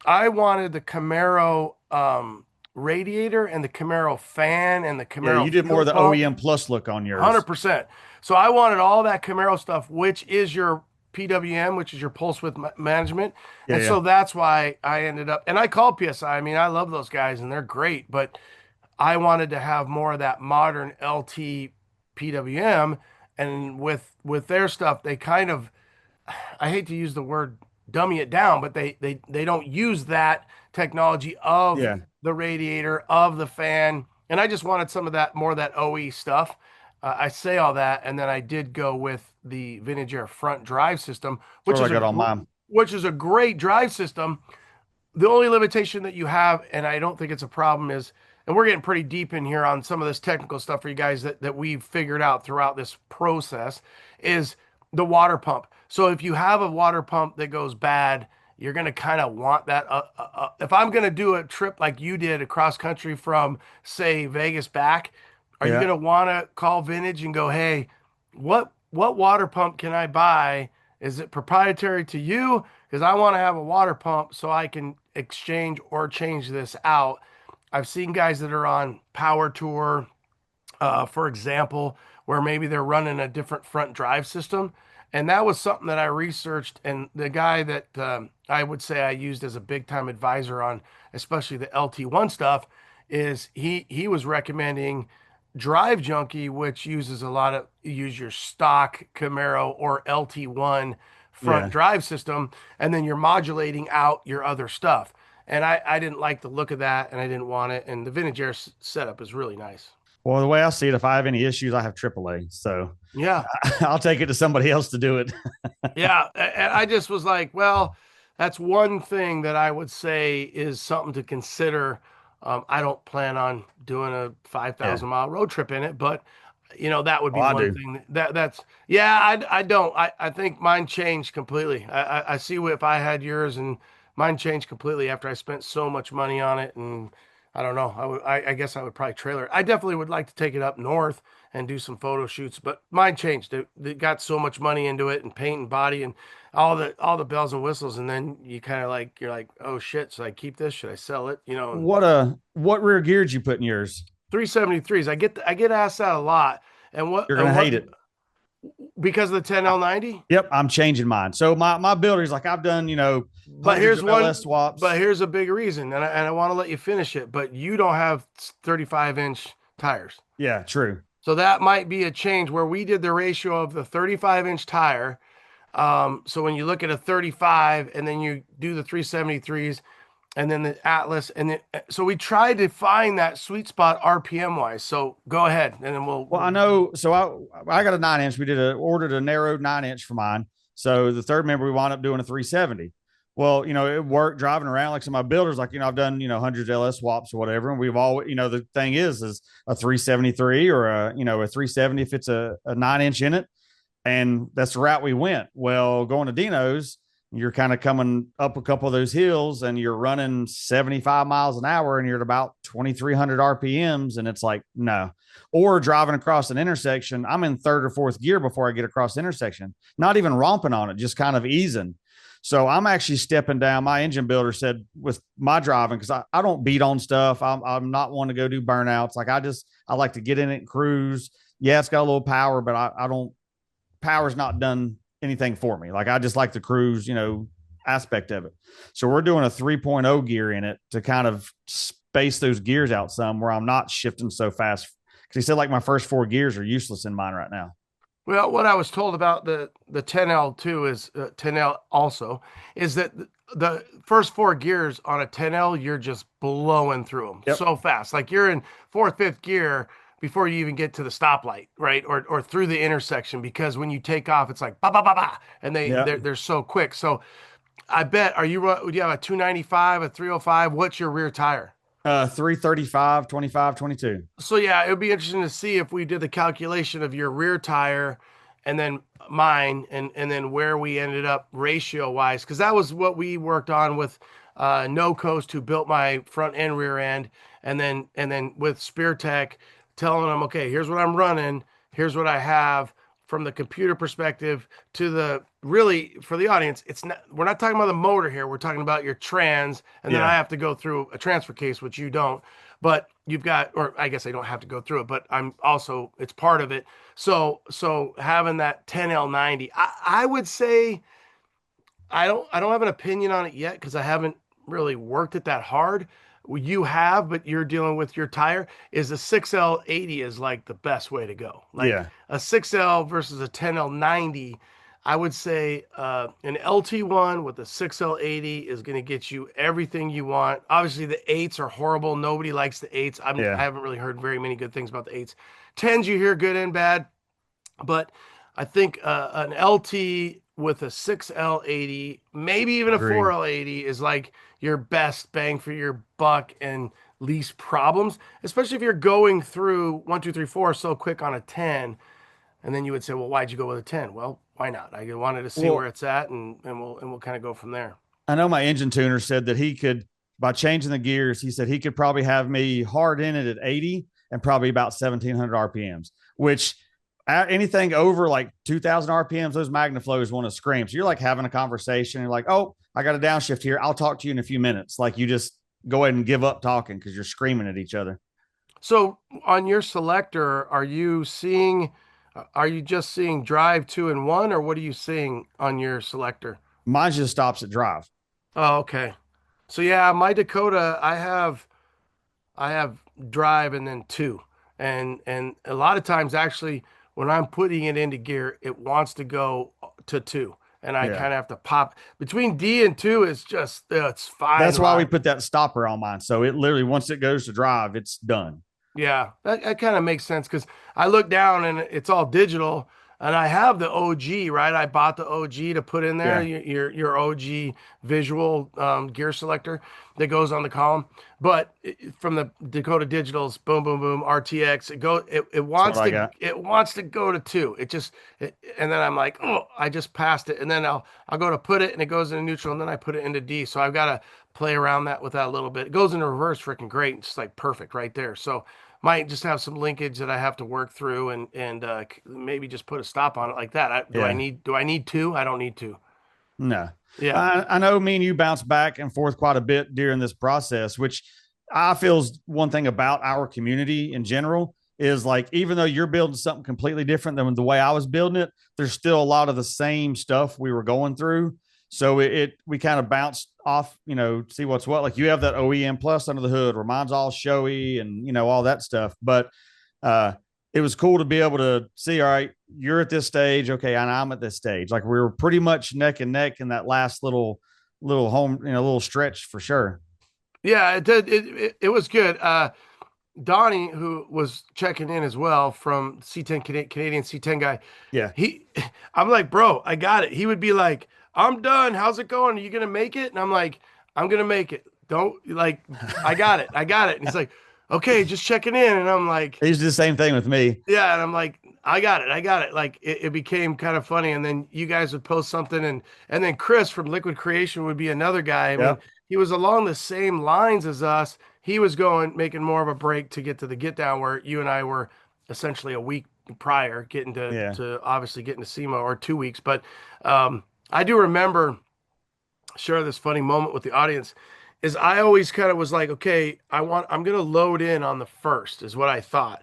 S1: I wanted the Camaro radiator and the Camaro fan and the
S2: Yeah,
S1: Camaro
S2: you did more of
S1: fuel
S2: the
S1: pump.
S2: OEM plus look on yours.
S1: 100%. So I wanted all that Camaro stuff, which is your PWM, which is your pulse width management.
S2: Yeah,
S1: And
S2: yeah.
S1: so that's why I ended up, and I called PSI. I mean, I love those guys and they're great, but I wanted to have more of that modern LT PWM. And with their stuff, they kind of, I hate to use the word dummy it down, but they don't use that technology of
S2: Yeah.
S1: the radiator, of the fan. And I just wanted some of that, more of that OE stuff. I say all that, and then I did go with the Vintage Air front drive system,
S2: That's what I got on mine.
S1: which is a great drive system. The only limitation that you have, and I don't think it's a problem, is, and we're getting pretty deep in here on some of this technical stuff for you guys that we've figured out throughout this process, is the water pump. So if you have a water pump that goes bad, you're going to kind of want that. If I'm going to do a trip like you did across country from, say, Vegas back, are you
S2: Yeah.
S1: going to want to call Vintage and go, hey, what water pump can I buy? Is it proprietary to you? Because I want to have a water pump so I can exchange or change this out. I've seen guys that are on Power Tour, for example, where maybe they're running a different front drive system. And that was something that I researched. And the guy that I would say I used as a big time advisor on, especially the LT1 stuff, is he was recommending Drive Junkie, which uses a lot of, use your stock Camaro or LT1 front
S2: Yeah.
S1: drive system, and then you're modulating out your other stuff. And I didn't like the look of that, and I didn't want it. And the Vintage Air setup is really nice.
S2: Well, the way I see it, if I have any issues, I have AAA. So
S1: Yeah.
S2: I'll take it to somebody else to do it.
S1: Yeah, and I just was like, well, that's one thing that I would say is something to consider. I don't plan on doing a
S2: Yeah.
S1: 5,000 mile road trip in it, but that would
S2: Oh,
S1: be
S2: I
S1: one
S2: do.
S1: thing that's, yeah, I don't. I think mine changed completely. I see if I had yours, and mine changed completely after I spent so much money on it. And I don't know. I guess I would probably trailer it. I definitely would like to take it up north and do some photo shoots, but mine changed. It got so much money into it, and paint and body and all the bells and whistles, and then you kind of like, you're like, oh shit, should I keep this? Should I sell it? And
S2: What rear gear did you put in yours?
S1: 373s. I get asked that a lot. And
S2: You're gonna hate it.
S1: because of the 10L90?
S2: Yep, I'm changing mine. So my builder's like, I've done,
S1: But
S2: hundreds
S1: here's
S2: of LS
S1: one, but
S2: swaps.
S1: here's a big reason, and I want to let you finish it, but you don't have 35-inch tires.
S2: Yeah, true.
S1: So that might be a change where we did the ratio of the 35-inch tire. So when you look at a 35 and then you do the 373s and then the Atlas, and then, so we tried to find that sweet spot RPM wise. So go ahead, and then
S2: Well, I know. So I got a 9 inch. Ordered a narrowed 9 inch for mine. So the third member we wound up doing a 370. Well, it worked driving around. Like, so my builder's like, I've done, hundreds of LS swaps or whatever. And we've all, the thing is a 373 or a 370 if it's a 9 inch in it. And that's the route we went. Well, going to Dino's, you're kind of coming up a couple of those hills and you're running 75 miles an hour and you're at about 2,300 RPMs. And it's like, no. Or driving across an intersection, I'm in third or fourth gear before I get across the intersection, not even romping on it, just kind of easing. So I'm actually stepping down. My engine builder said with my driving, because I don't beat on stuff. I'm not one to go do burnouts. Like I like to get in it and cruise. Yeah, it's got a little power, but I don't, power's not done anything for me. Like I just like the cruise, aspect of it. So we're doing a 3.0 gear in it to kind of space those gears out some where I'm not shifting so fast. Cause he said like my first four gears are useless in mine right now.
S1: Well, what I was told about the 10L too is 10L also is that the first four gears on a 10L, you're just blowing through them
S2: Yep.
S1: so fast. Like you're in fourth, fifth gear before you even get to the stoplight, right? Or through the intersection, because when you take off, it's like ba ba ba ba, and
S2: Yeah.
S1: they're so quick. So I bet, would you have a 295, a 305? What's your rear tire?
S2: 335, 25, 22.
S1: So yeah, it would be interesting to see if we did the calculation of your rear tire and then mine, and then where we ended up ratio wise, because that was what we worked on with No Coast, who built my front and rear end, and then with Spear Tech, telling them, okay, here's what I'm running, here's what I have from the computer perspective, to the really, for the audience, it's not, we're not talking about the motor here, we're talking about your trans, and then I
S2: Yeah.
S1: have to go through a transfer case, which you don't. But you've got, or I guess I don't have to go through it, but I'm also, it's part of it. So having that 10L90, I would say, I don't have an opinion on it yet because I haven't really worked it that hard. Well, you have, but you're dealing with your tire. Is a 6L80 is like the best way to go. Like
S2: Yeah.
S1: a 6L versus a 10L90, I would say an LT1 with a 6L80 is going to get you everything you want. Obviously, the eights are horrible. Nobody likes the eights. I
S2: Yeah.
S1: haven't really heard very many good things about the eights. Tens you hear good and bad, but I think an LT with a 6L80, maybe even a
S2: Agree.
S1: 4L80, is like your best bang for your buck and least problems, especially if you're going through 1, 2, 3, 4 so quick on a 10. And then you would say, well, why'd you go with a 10? Well, why not? I wanted to see where
S2: Well,
S1: it's at, and we'll kind of go from there.
S2: I know my engine tuner said that he could, by changing the gears, he said he could probably have me hard in it at 80 and probably about 1700 RPMs, which anything over like 2000 RPMs, those MagnaFlows want to scream. So you're like having a conversation. You're like, oh, I got a downshift here. I'll talk to you in a few minutes. Like you just go ahead and give up talking because you're screaming at each other.
S1: So on your selector, are you just seeing drive 2 and 1, or what are you seeing on your selector?
S2: Mine just stops at drive.
S1: Oh, okay. So yeah, my Dakota, I have drive and then two. And a lot of times actually when I'm putting it into gear, it wants to go to two. And I
S2: Yeah.
S1: kind of have to pop between D and two is just it's fine
S2: That's why we
S1: line.
S2: put that stopper on mine. So it literally, once it goes to drive, it's done.
S1: Yeah, that kind of makes sense because I look down and it's all digital, and I have the OG, right? I bought the OG to put in there,
S2: Yeah.
S1: your OG visual gear selector that goes on the column. But from the Dakota Digitals, boom, boom, boom, RTX, it
S2: That's what
S1: wants
S2: I
S1: to
S2: got.
S1: go to two. And then I'm like, oh, I just passed it, and then I'll go to put it, and it goes into neutral, and then I put it into D. So I've got to play around that with that a little bit. It goes into reverse, freaking great, it's like perfect right there. So might just have some linkage that I have to work through, and maybe just put a stop on it like that.
S2: Yeah.
S1: Do I need two? I don't need to.
S2: No,
S1: Yeah.
S2: I know me and you bounce back and forth quite a bit during this process, which I feel is one thing about our community in general is like, even though you're building something completely different than the way I was building it, there's still a lot of the same stuff we were going through. So we kind of bounced off, see what's what. Like you have that OEM plus under the hood where mine's all showy and, all that stuff. But, uh, it was cool to be able to see, all right, you're at this stage. Okay. And I'm at this stage. Like we were pretty much neck and neck in that last little home, little stretch for sure.
S1: Yeah, it did. It was good. Donnie, who was checking in as well from C10 Canadian C10 guy,
S2: Yeah.
S1: he, I'm like, bro, I got it. He would be like, I'm done. How's it going? Are you gonna make it? And I'm like, I'm gonna make it. Don't like, I got it. I got it. And he's like, okay, just checking in. And I'm like,
S2: He did the same thing with me.
S1: yeah, and I'm like, I got it, I got it. Like it became kind of funny, and then you guys would post something, and then Chris from Liquid Creation would be another guy. I mean,
S2: Yep.
S1: he was along the same lines as us. He was making more of a break to get to the get down where you and I were essentially a week prior, getting to
S2: Yeah.
S1: to obviously getting to SEMA, or 2 weeks. But I do remember share this funny moment with the audience is I always kind of was like, okay, I'm gonna load in on the first is what I thought.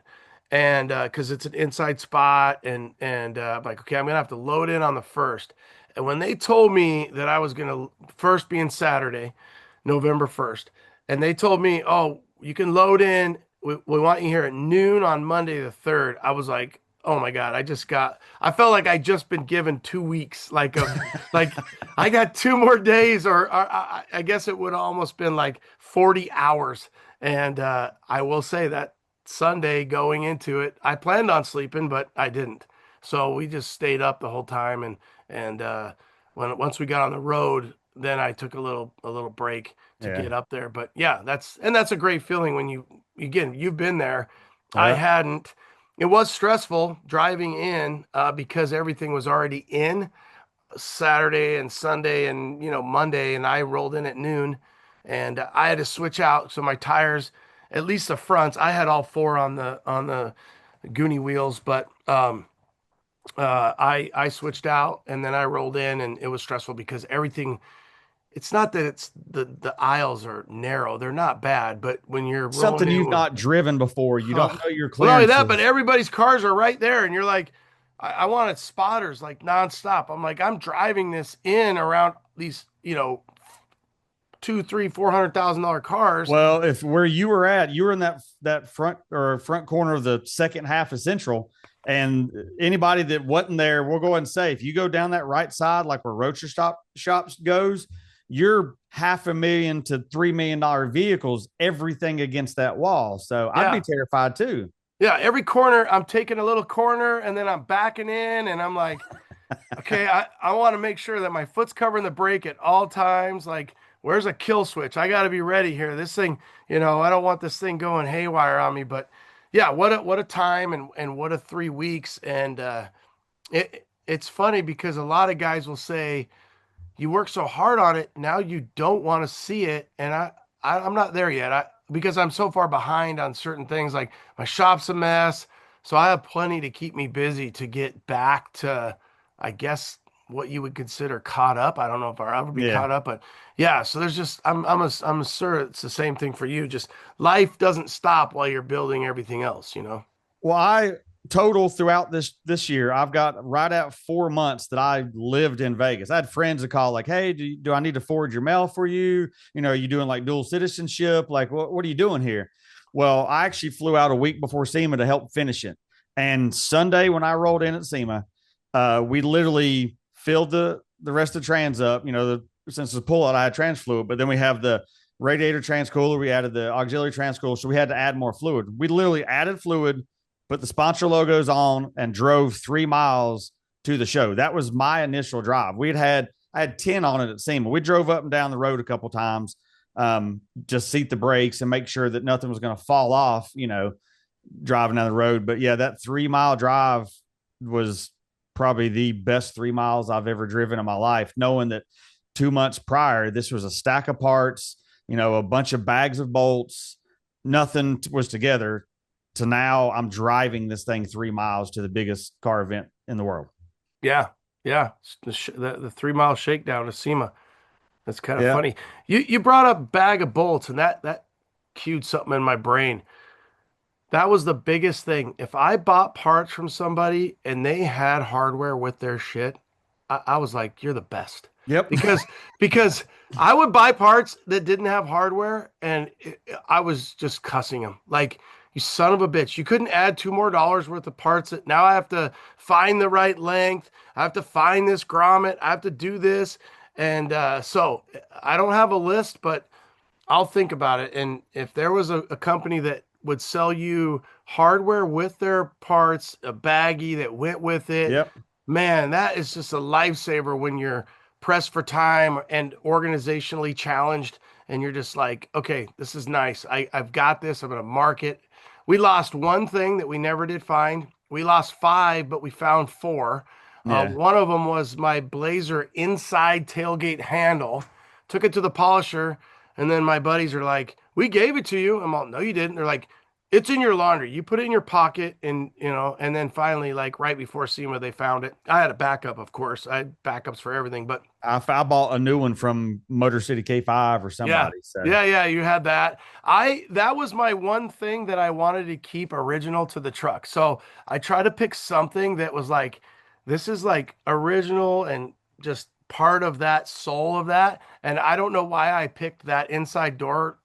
S1: And because it's an inside spot, and I'm like, okay, I'm gonna have to load in on the first. And when they told me that I was gonna first being Saturday, November 1st, and they told me, oh, you can load in. We want you here at noon on Monday the 3rd. I was like, oh my God, I felt like I just been given 2 weeks, like I got 2 more days, or I guess it would almost been like 40 hours. And I will say that Sunday going into it. I planned on sleeping, but I didn't. So we just stayed up the whole time, and when once we got on the road, then I took a little break to
S2: Yeah.
S1: get up there. But yeah, that's a great feeling when you again, you've been there. I
S2: Yeah.
S1: hadn't. It was stressful driving in because everything was already in Saturday and Sunday and Monday, and I rolled in at noon, and I had to switch out. So my tires, at least the fronts, I had all four on the Goonie wheels, but I switched out and then I rolled in, and it was stressful because everything. It's not that it's the aisles are narrow; they're not bad, but when you're rolling
S2: Something
S1: in
S2: you've
S1: with
S2: not driven before, you don't
S1: Ugh.
S2: know your
S1: Well, not only that, but
S2: clearances.
S1: everybody's cars are right there, and you're like, I wanted spotters like nonstop. I'm like, I'm driving this in around these, two, three, $400,000 cars.
S2: Well, if where you were at, you were in that front corner of the second half of Central, and anybody that wasn't there, we'll go ahead and say, if you go down that right side, like where Roacher shops goes, you're $500,000 to $3 million vehicles, everything against that wall. So I'd be
S1: Yeah,
S2: terrified too.
S1: yeah. Every corner, I'm taking a little corner, and then I'm backing in, and I'm like, okay, I want to make sure that my foot's covering the brake at all times. Like, where's a kill switch? I got to be ready here. This thing, I don't want this thing going haywire on me. But yeah, what a time, and what a 3 weeks. And it's funny because a lot of guys will say, you work so hard on it, now you don't want to see it. And I'm not there yet. Because I'm so far behind on certain things. Like my shop's a mess, so I have plenty to keep me busy to get back to, I guess, what you would consider caught up. I don't know if I'll ever be
S2: Yeah.
S1: caught up, but yeah. So there's just I'm sure it's the same thing for you. Just life doesn't stop while you're building everything else.
S2: Well, I total throughout this year, I've got right at 4 months that I lived in Vegas. I had friends that call like, "Hey, do I need to forward your mail for you? Are you doing like dual citizenship? Like, what are you doing here?" Well, I actually flew out a week before SEMA to help finish it. And Sunday when I rolled in at SEMA, we literally filled the rest of the trans up. Since the pullout, I had trans fluid, but then we have the radiator trans cooler. We added the auxiliary trans cooler, so we had to add more fluid. We literally added fluid, put the sponsor logos on, and drove 3 miles to the show. That was my initial drive. I had 10 on it at SEMA. We drove up and down the road a couple times, just seat the brakes and make sure that nothing was going to fall off, driving down the road. But yeah, that 3 mile drive was probably the best 3 miles I've ever driven in my life, knowing that 2 months prior, this was a stack of parts, a bunch of bags of bolts, nothing was together, to now I'm driving this thing 3 miles to the biggest car event in the world.
S1: Yeah, yeah. The 3 mile shakedown to SEMA. That's kind of
S2: Yeah.
S1: funny. You brought up bag of bolts, and that cued something in my brain. That was the biggest thing. If I bought parts from somebody and they had hardware with their shit, I was like, you're the best.
S2: Yep.
S1: Because because I would buy parts that didn't have hardware, and I was just cussing them. Like, you son of a bitch. You couldn't add $2 more worth of parts that now I have to find the right length. I have to find this grommet. I have to do this. And so I don't have a list, but I'll think about it. And if there was a company that would sell you hardware with their parts, a baggie that went with it,
S2: Yep.
S1: man, that is just a lifesaver when you're pressed for time and organizationally challenged. And you're just like, okay, this is nice. I've got this. I'm going to mark it. We lost one thing that we never did find. We lost five, but we found four.
S2: Yeah.
S1: One of them was my Blazer inside tailgate handle. Took it to the polisher, and then my buddies are like, "We gave it to you." I'm all, "No, you didn't." They're like, "It's in your laundry. You put it in your pocket," and then finally, like right before SEMA, they found it. I had a backup, of course. I had backups for everything, but
S2: I bought a new one from Motor City K5 or
S1: yeah.
S2: somebody. So
S1: Yeah, you had that. That was my one thing that I wanted to keep original to the truck. So I tried to pick something that was like, this is like original and just part of that soul of that. And I don't know why I picked that inside door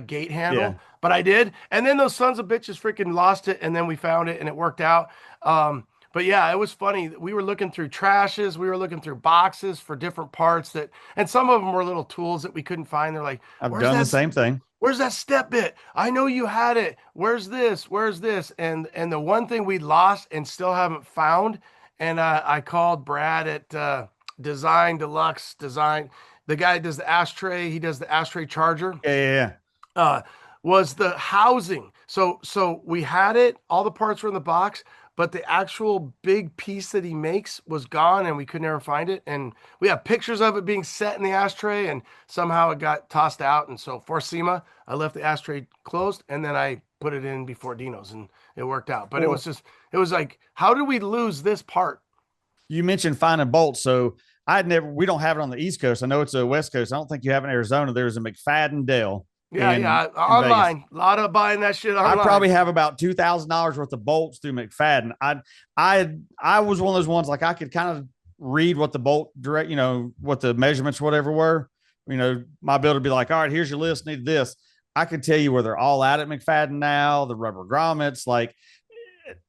S1: gate
S2: yeah.
S1: handle, but I did. And then those sons of bitches freaking lost it, and then we found it, and it worked out. But yeah, it was funny. We were looking through trashes, we were looking through boxes for different parts and some of them were little tools that we couldn't find. They're like,
S2: I've
S1: "Where's
S2: done the
S1: that?
S2: same thing.
S1: Where's that step bit? I know you had it. Where's this? Where's this? And the one thing we lost and still haven't found, and I called Brad at Design Deluxe Design, the guy that does the ashtray. He does the ashtray charger.
S2: Yeah, yeah, yeah.
S1: uh, was the housing. So we had it, all the parts were in the box, but the actual big piece that he makes was gone and we could never find it. And we have pictures of it being set in the ashtray and somehow it got tossed out. And so for SEMA, I left the ashtray closed and then I put it in before Dino's and it worked out. But
S2: Well,
S1: it was like, how did we lose this part?
S2: you mentioned finding bolts. So we don't have it on the East Coast. I know it's a West Coast. I don't think you have in Arizona. There's a McFadden Dell
S1: Yeah, yeah,
S2: in Vegas.
S1: online. A lot of buying that shit
S2: I
S1: online.
S2: probably have about $2,000 worth of bolts through McFadden. I was one of those ones like I could kind of read what the bolt direct, what the measurements, whatever were. My builder would be like, all right, here's your list, need this. I could tell you where they're all at McFadden now, the rubber grommets. Like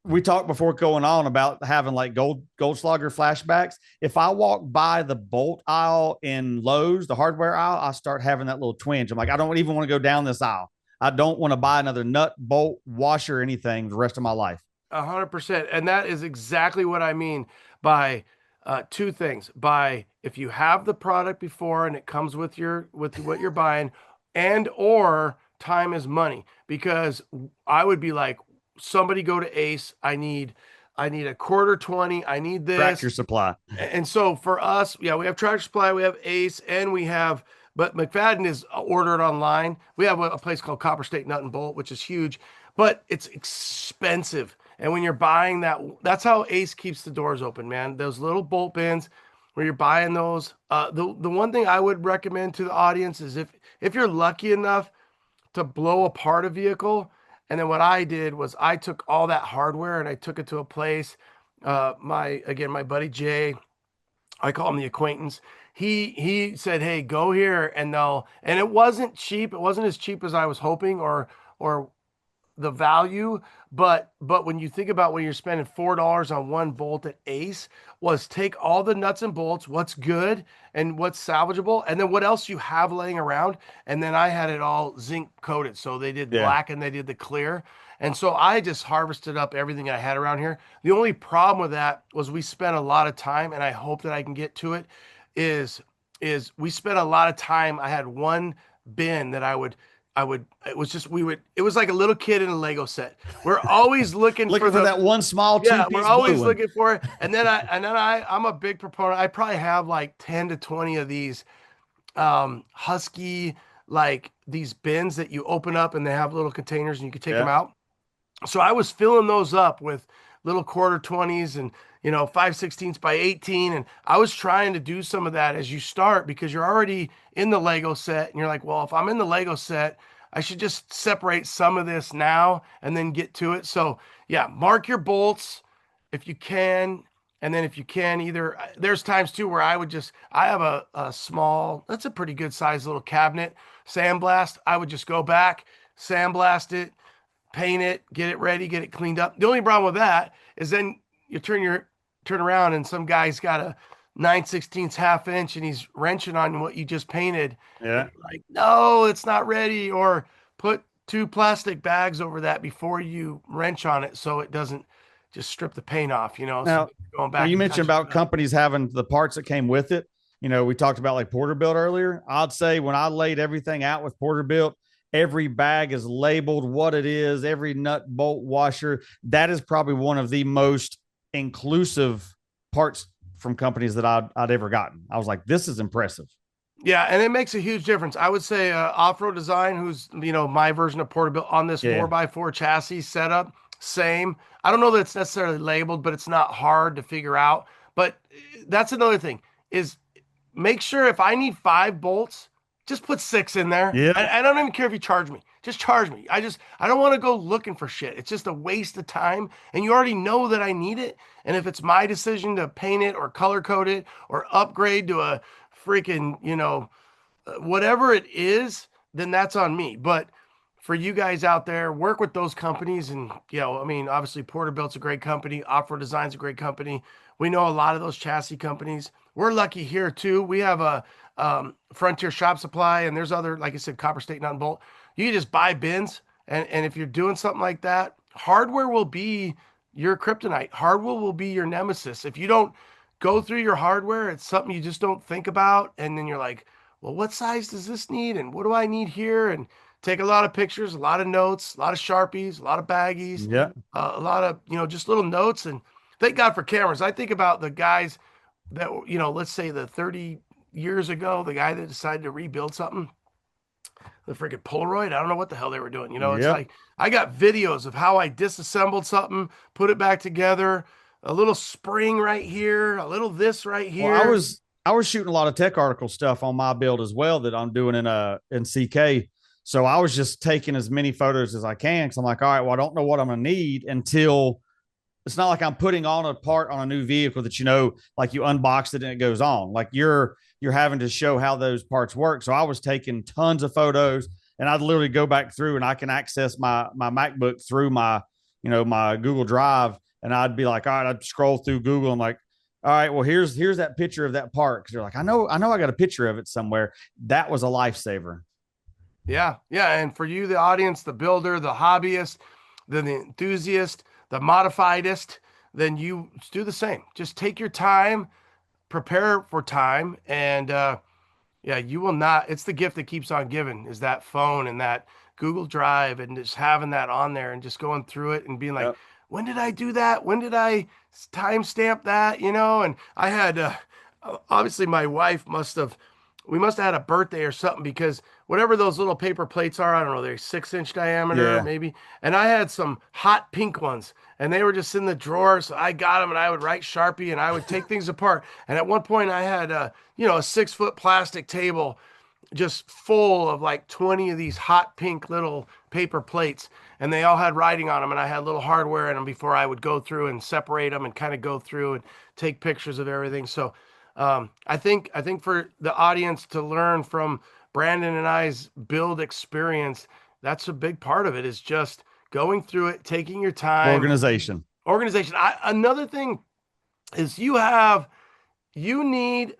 S2: we talked before going on about having like Goldschlager flashbacks. If I walk by the bolt aisle in Lowe's, the hardware aisle, I start having that little twinge. I'm like, I don't even want to go down this aisle. I don't want to buy another nut, bolt, washer, anything the rest of my life.
S1: 100%. And that is exactly what I mean by two things. By if you have the product before and it comes with with what you're buying, and or time is money. Because I would be like, somebody go to Ace. I need a quarter 20. I need this.
S2: Tractor Supply.
S1: And so for us, yeah, we have Tractor Supply, we have Ace, and we have, but McFadden is ordered online. We have a place called Copper State Nut and Bolt, which is huge, but it's expensive. And when you're buying that, that's how Ace keeps the doors open, man. Those little bolt bins where you're buying those. The one thing I would recommend to the audience is if you're lucky enough to blow apart a vehicle. And then what I did was I took all that hardware and I took it to a place. My buddy Jay, I call him the acquaintance. He said, "Hey, go here and they'll." And it wasn't cheap. It wasn't as cheap as I was hoping or the value, but when you think about when you're spending $4 on one bolt at Ace, was take all the nuts and bolts, what's good and what's salvageable, and then what else you have laying around, and then I had it all zinc coated, so they did
S2: Yeah.
S1: black and they did the clear, and so I just harvested up everything I had around here. The only problem with that was we spent a lot of time, and I hope that I can get to it. Is we spent a lot of time. I had one bin that it was just, it was like a little kid in a Lego set. We're always looking
S2: for that one small
S1: yeah,
S2: two-piece
S1: we're always
S2: blue
S1: looking for it. I'm a big proponent. I probably have like 10 to 20 of these, Husky, like these bins that you open up and they have little containers and you can take them out. So I was filling those up with little quarter 20s and 5/16 by 18, and I was trying to do some of that as you start because you're already in the Lego set and you're like, well, if I'm in the Lego set, I should just separate some of this now and then get to it. So yeah, mark your bolts if you can. And then if you can, either there's times too where I have a small, that's a pretty good size little cabinet sandblast. I would just go back, sandblast it, paint it, get it ready, get it cleaned up. The only problem with that is then you turn around and some guy's got a 9/16 half inch and he's wrenching on what you just painted.
S2: Yeah.
S1: Like, no, it's not ready. Or put 2 plastic bags over that before you wrench on it so it doesn't just strip the paint off,
S2: Now,
S1: so going back.
S2: now you mentioned about companies having the parts that came with it. We talked about like Porterbuilt earlier. I'd say when I laid everything out with Porterbuilt, every bag is labeled what it is, every nut, bolt, washer. That is probably one of the most inclusive parts from companies that I'd ever gotten. I was like, this is impressive.
S1: Yeah, and it makes a huge difference. I would say Off-Road Design, who's my version of Porterbuilt on this 4x4 chassis setup, same. I don't know that it's necessarily labeled, but it's not hard to figure out. But that's another thing is make sure if I need 5 bolts, just put 6 in there.
S2: Yeah.
S1: I don't even care if you charge me. Just charge me. I don't want to go looking for shit. It's just a waste of time. And you already know that I need it. And if it's my decision to paint it or color code it or upgrade to a freaking, whatever it is, then that's on me. But for you guys out there, work with those companies. And, obviously Porterbuilt's a great company. Off-Road Design's a great company. We know a lot of those chassis companies. We're lucky here too. We have a Frontier Shop Supply, and there's other, like I said, Copper State Nut and Bolt. You can just buy bins, and if you're doing something like that, hardware will be your kryptonite. Hardware will be your nemesis. If you don't go through your hardware, it's something you just don't think about, and then you're like, well, what size does this need, and what do I need here, and take a lot of pictures, a lot of notes, a lot of Sharpies, a lot of baggies,
S2: Yeah.
S1: a lot of, just little notes. And thank God for cameras. I think about the guys that, let's say the 30 years ago, the guy that decided to rebuild something, the freaking Polaroid. I don't know what the hell they were doing. It's
S2: Yep.
S1: like I got videos of how I disassembled something, put it back together, a little spring right here, a little this right
S2: Well, I
S1: here.
S2: was I was shooting a lot of tech article stuff on my build as well that I'm doing in CK. So I was just taking as many photos as I can because I'm like, all right, well, I don't know what I'm gonna need until it's not like I'm putting on a part on a new vehicle that like you unbox it and it goes on. Like you're having to show how those parts work. So I was taking tons of photos, and I'd literally go back through, and I can access my MacBook through my Google Drive, and I'd be like, all right, I'd scroll through Google and like, all right, well here's that picture of that part because they're like, I know I got a picture of it somewhere. That was a lifesaver.
S1: Yeah, yeah. And for you, the audience, the builder, the hobbyist, the enthusiast, the modifiedist, then you do the same. Just take your time, prepare for time, and yeah, you will not. It's the gift that keeps on giving, is that phone and that Google Drive, and just having that on there and just going through it and being like,
S2: Yep.
S1: when did I do that? When did I timestamp that? And I had, obviously, my wife we must have had a birthday or something, because whatever those little paper plates are, I don't know, they're 6-inch diameter,
S2: Yeah.
S1: maybe. And I had some hot pink ones, and they were just in the drawer. So I got them, and I would write Sharpie, and I would take things apart. And at one point, I had a 6-foot plastic table just full of like 20 of these hot pink little paper plates, and they all had writing on them, and I had little hardware in them before I would go through and separate them and kind of go through and take pictures of everything. So I think for the audience to learn from Brandon and I's build experience, that's a big part of it, is just going through it, taking your time.
S2: Organization.
S1: Organization. Another thing is you need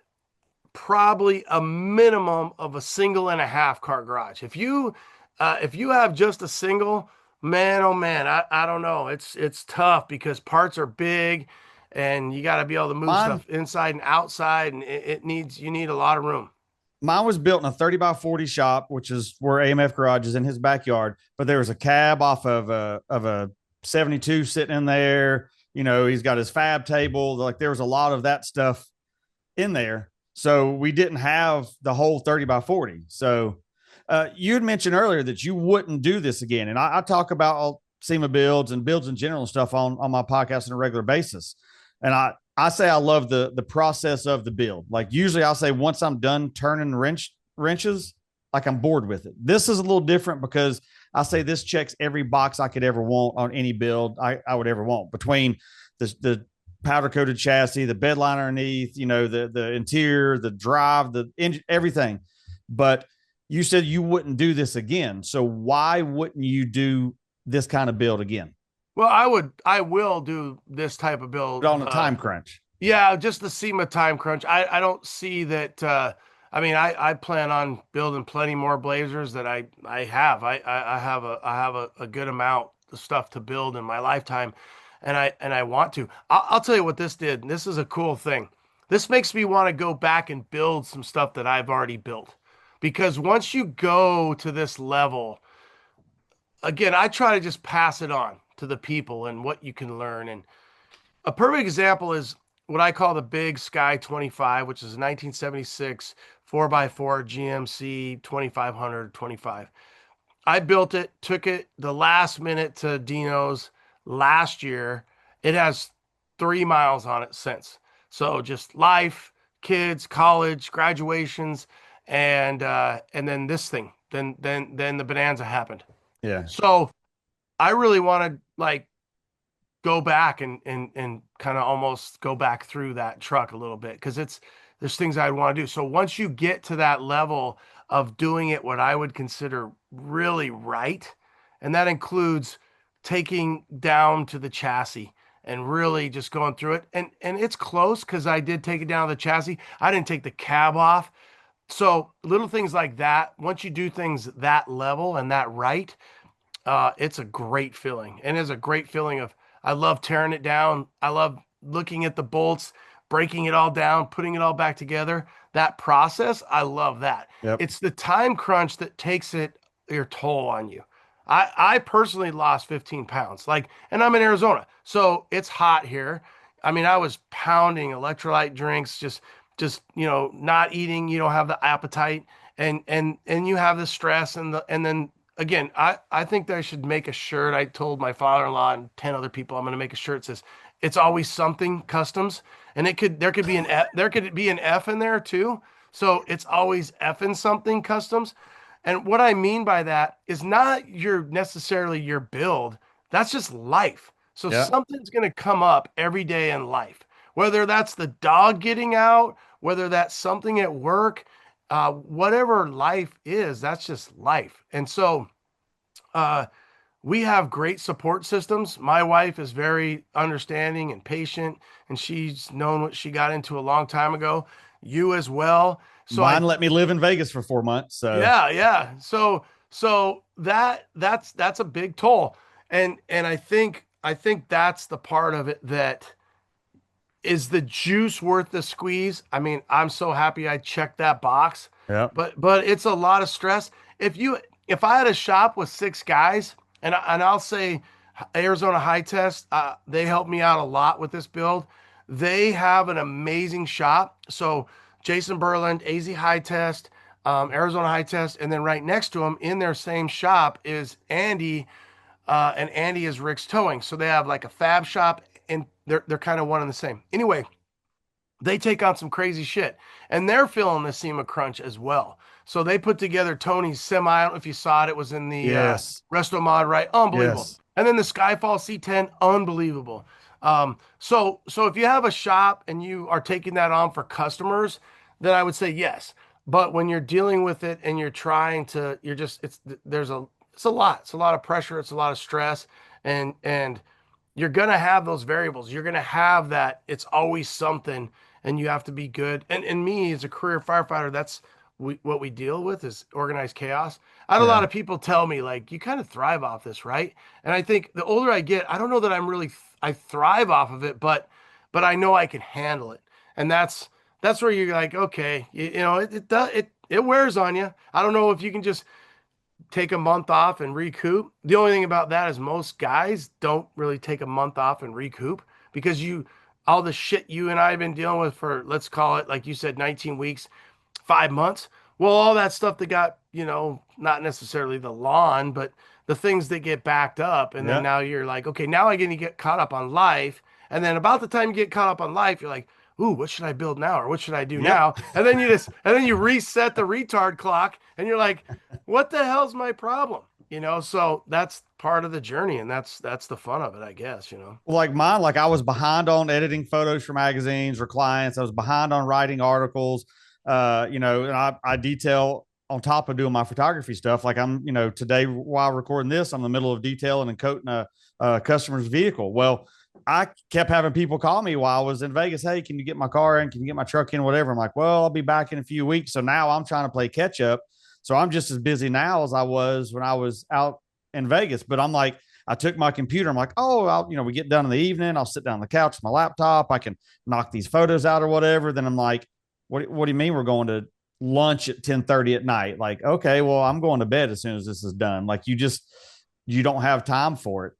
S1: probably a minimum of a single and a half car garage. If you have just a single, man, oh man, I don't know. It's tough because parts are big, and you got to be able to move
S2: Mine
S1: stuff inside and outside, and you need a lot of room.
S2: Mine was built in a 30 by 40 shop, which is where AMF Garage is in his backyard. But there was a cab off of a 72 sitting in there. He's got his fab table. Like there was a lot of that stuff in there. So we didn't have the whole 30 by 40. So you had mentioned earlier that you wouldn't do this again. And I talk about SEMA builds and builds in general and stuff on my podcast on a regular basis. And I say I love the process of the build. Like usually I'll say once I'm done turning wrenches, like I'm bored with it. This is a little different because I say this checks every box I could ever want on any build I would ever want, between the powder coated chassis, the bed liner underneath, the interior, the drive, the engine, everything. But you said you wouldn't do this again. So why wouldn't you do this kind of build again?
S1: Well, I will do this type of build.
S2: But on a time crunch.
S1: Yeah, just the SEMA time crunch. I don't see that. I mean, I plan on building plenty more Blazers that I have. I have a good amount of stuff to build in my lifetime, and I want to. I'll tell you what this did. And this is a cool thing. This makes me want to go back and build some stuff that I've already built, because once you go to this level, again, I try to just pass it on to the people and what you can learn. And a perfect example is what I call the Big Sky 25, which is a 1976 4x4 GMC 2500 25. I built it, took it the last minute to Dino's last year. It has 3 miles on it since. So just life, kids, college, graduations, and then this thing. Then the Bonanza happened.
S2: Yeah.
S1: So I really want to like go back and kind of almost go back through that truck a little bit, because there's things I want to do. So once you get to that level of doing it what I would consider really right, and that includes taking down to the chassis and really just going through it. And it's close, because I did take it down to the chassis. I didn't take the cab off, So little things like that, once you do things that level and that right, it's a great feeling. And it's a great feeling of, I love tearing it down. I love looking at the bolts, breaking it all down, putting it all back together. That process, I love that.
S2: Yep.
S1: It's the time crunch that takes it your toll on you. I personally lost 15 pounds. Like, and I'm in Arizona, so it's hot here. I mean, I was pounding electrolyte drinks, just not eating. You don't have the appetite, and you have the stress and then again, I think that I should make a shirt. I told my father-in-law and 10 other people I'm going to make a shirt that says it's always something customs, and there could be there could be an F in there too. So it's always F in something customs. And what I mean by that is not your necessarily your build. That's just life. So
S2: Yeah.
S1: something's going to come up every day in life, whether that's the dog getting out, whether that's something at work, whatever life is, that's just life. And so uh, we have great support systems. My wife is very understanding and patient, and she's known what she got into a long time ago. You as well. So
S2: Mine let me live in Vegas for 4 months. So
S1: yeah. So that's a big toll, and I think that's the part of it that is the juice worth the squeeze? I mean, I'm so happy I checked that box,
S2: yeah.
S1: but it's a lot of stress. If I had a shop with six guys, and I'll say Arizona High Test, they helped me out a lot with this build. They have an amazing shop. So Jason Berland, AZ High Test, Arizona High Test, and then right next to him in their same shop is Andy, and Andy is Rick's Towing. So they have like a fab shop, and they're kind of one and the same. Anyway, they take on some crazy shit, and they're feeling the SEMA crunch as well. So they put together Tony's semi. I don't know if you saw it. It was in the
S2: Yes.
S1: Resto Mod, right? Unbelievable.
S2: Yes.
S1: And then the Skyfall C10, unbelievable. So if you have a shop and you are taking that on for customers, then I would say yes. But when you're dealing with it and you're trying to, you're just it's a lot. It's a lot of pressure. It's a lot of stress, and you're gonna have those variables. You're gonna have that. It's always something, and you have to be good. And me as a career firefighter, that's what we deal with is organized chaos. I had a lot
S2: Yeah.
S1: of people tell me like, you kind of thrive off this, right? And I think the older I get, I don't know that I thrive off of it, but I know I can handle it, and that's where you're like, okay, it wears on you. I don't know if you can just take a month off and recoup. The only thing about that is most guys don't really take a month off and recoup because all the shit you and I have been dealing with for, let's call it, like you said, 19 weeks, 5 months. Well, all that stuff that got, not necessarily the lawn, but the things that get backed up. And then
S2: Yeah.
S1: now you're like, okay, now I get to get caught up on life. And then about the time you get caught up on life, you're like, ooh, what should I build now? Or what should I do
S2: Yep.
S1: now? And then you reset the retard clock and you're like, what the hell's my problem? So that's part of the journey, and that's the fun of it, I guess.
S2: Like mine, like I was behind on editing photos for magazines or clients. I was behind on writing articles. And I detail on top of doing my photography stuff. Like today while recording this, I'm in the middle of detailing and coating a customer's vehicle. Well, I kept having people call me while I was in Vegas. Hey, can you get my car in? Can you get my truck in? Whatever. I'm like, well, I'll be back in a few weeks. So now I'm trying to play catch up. So I'm just as busy now as I was when I was out in Vegas. But I'm like, I took my computer. I'm like, oh, we get done in the evening. I'll sit down on the couch with my laptop. I can knock these photos out or whatever. Then I'm like, what do you mean we're going to lunch at 10:30 at night? Like, okay, well, I'm going to bed as soon as this is done. Like you don't have time for it.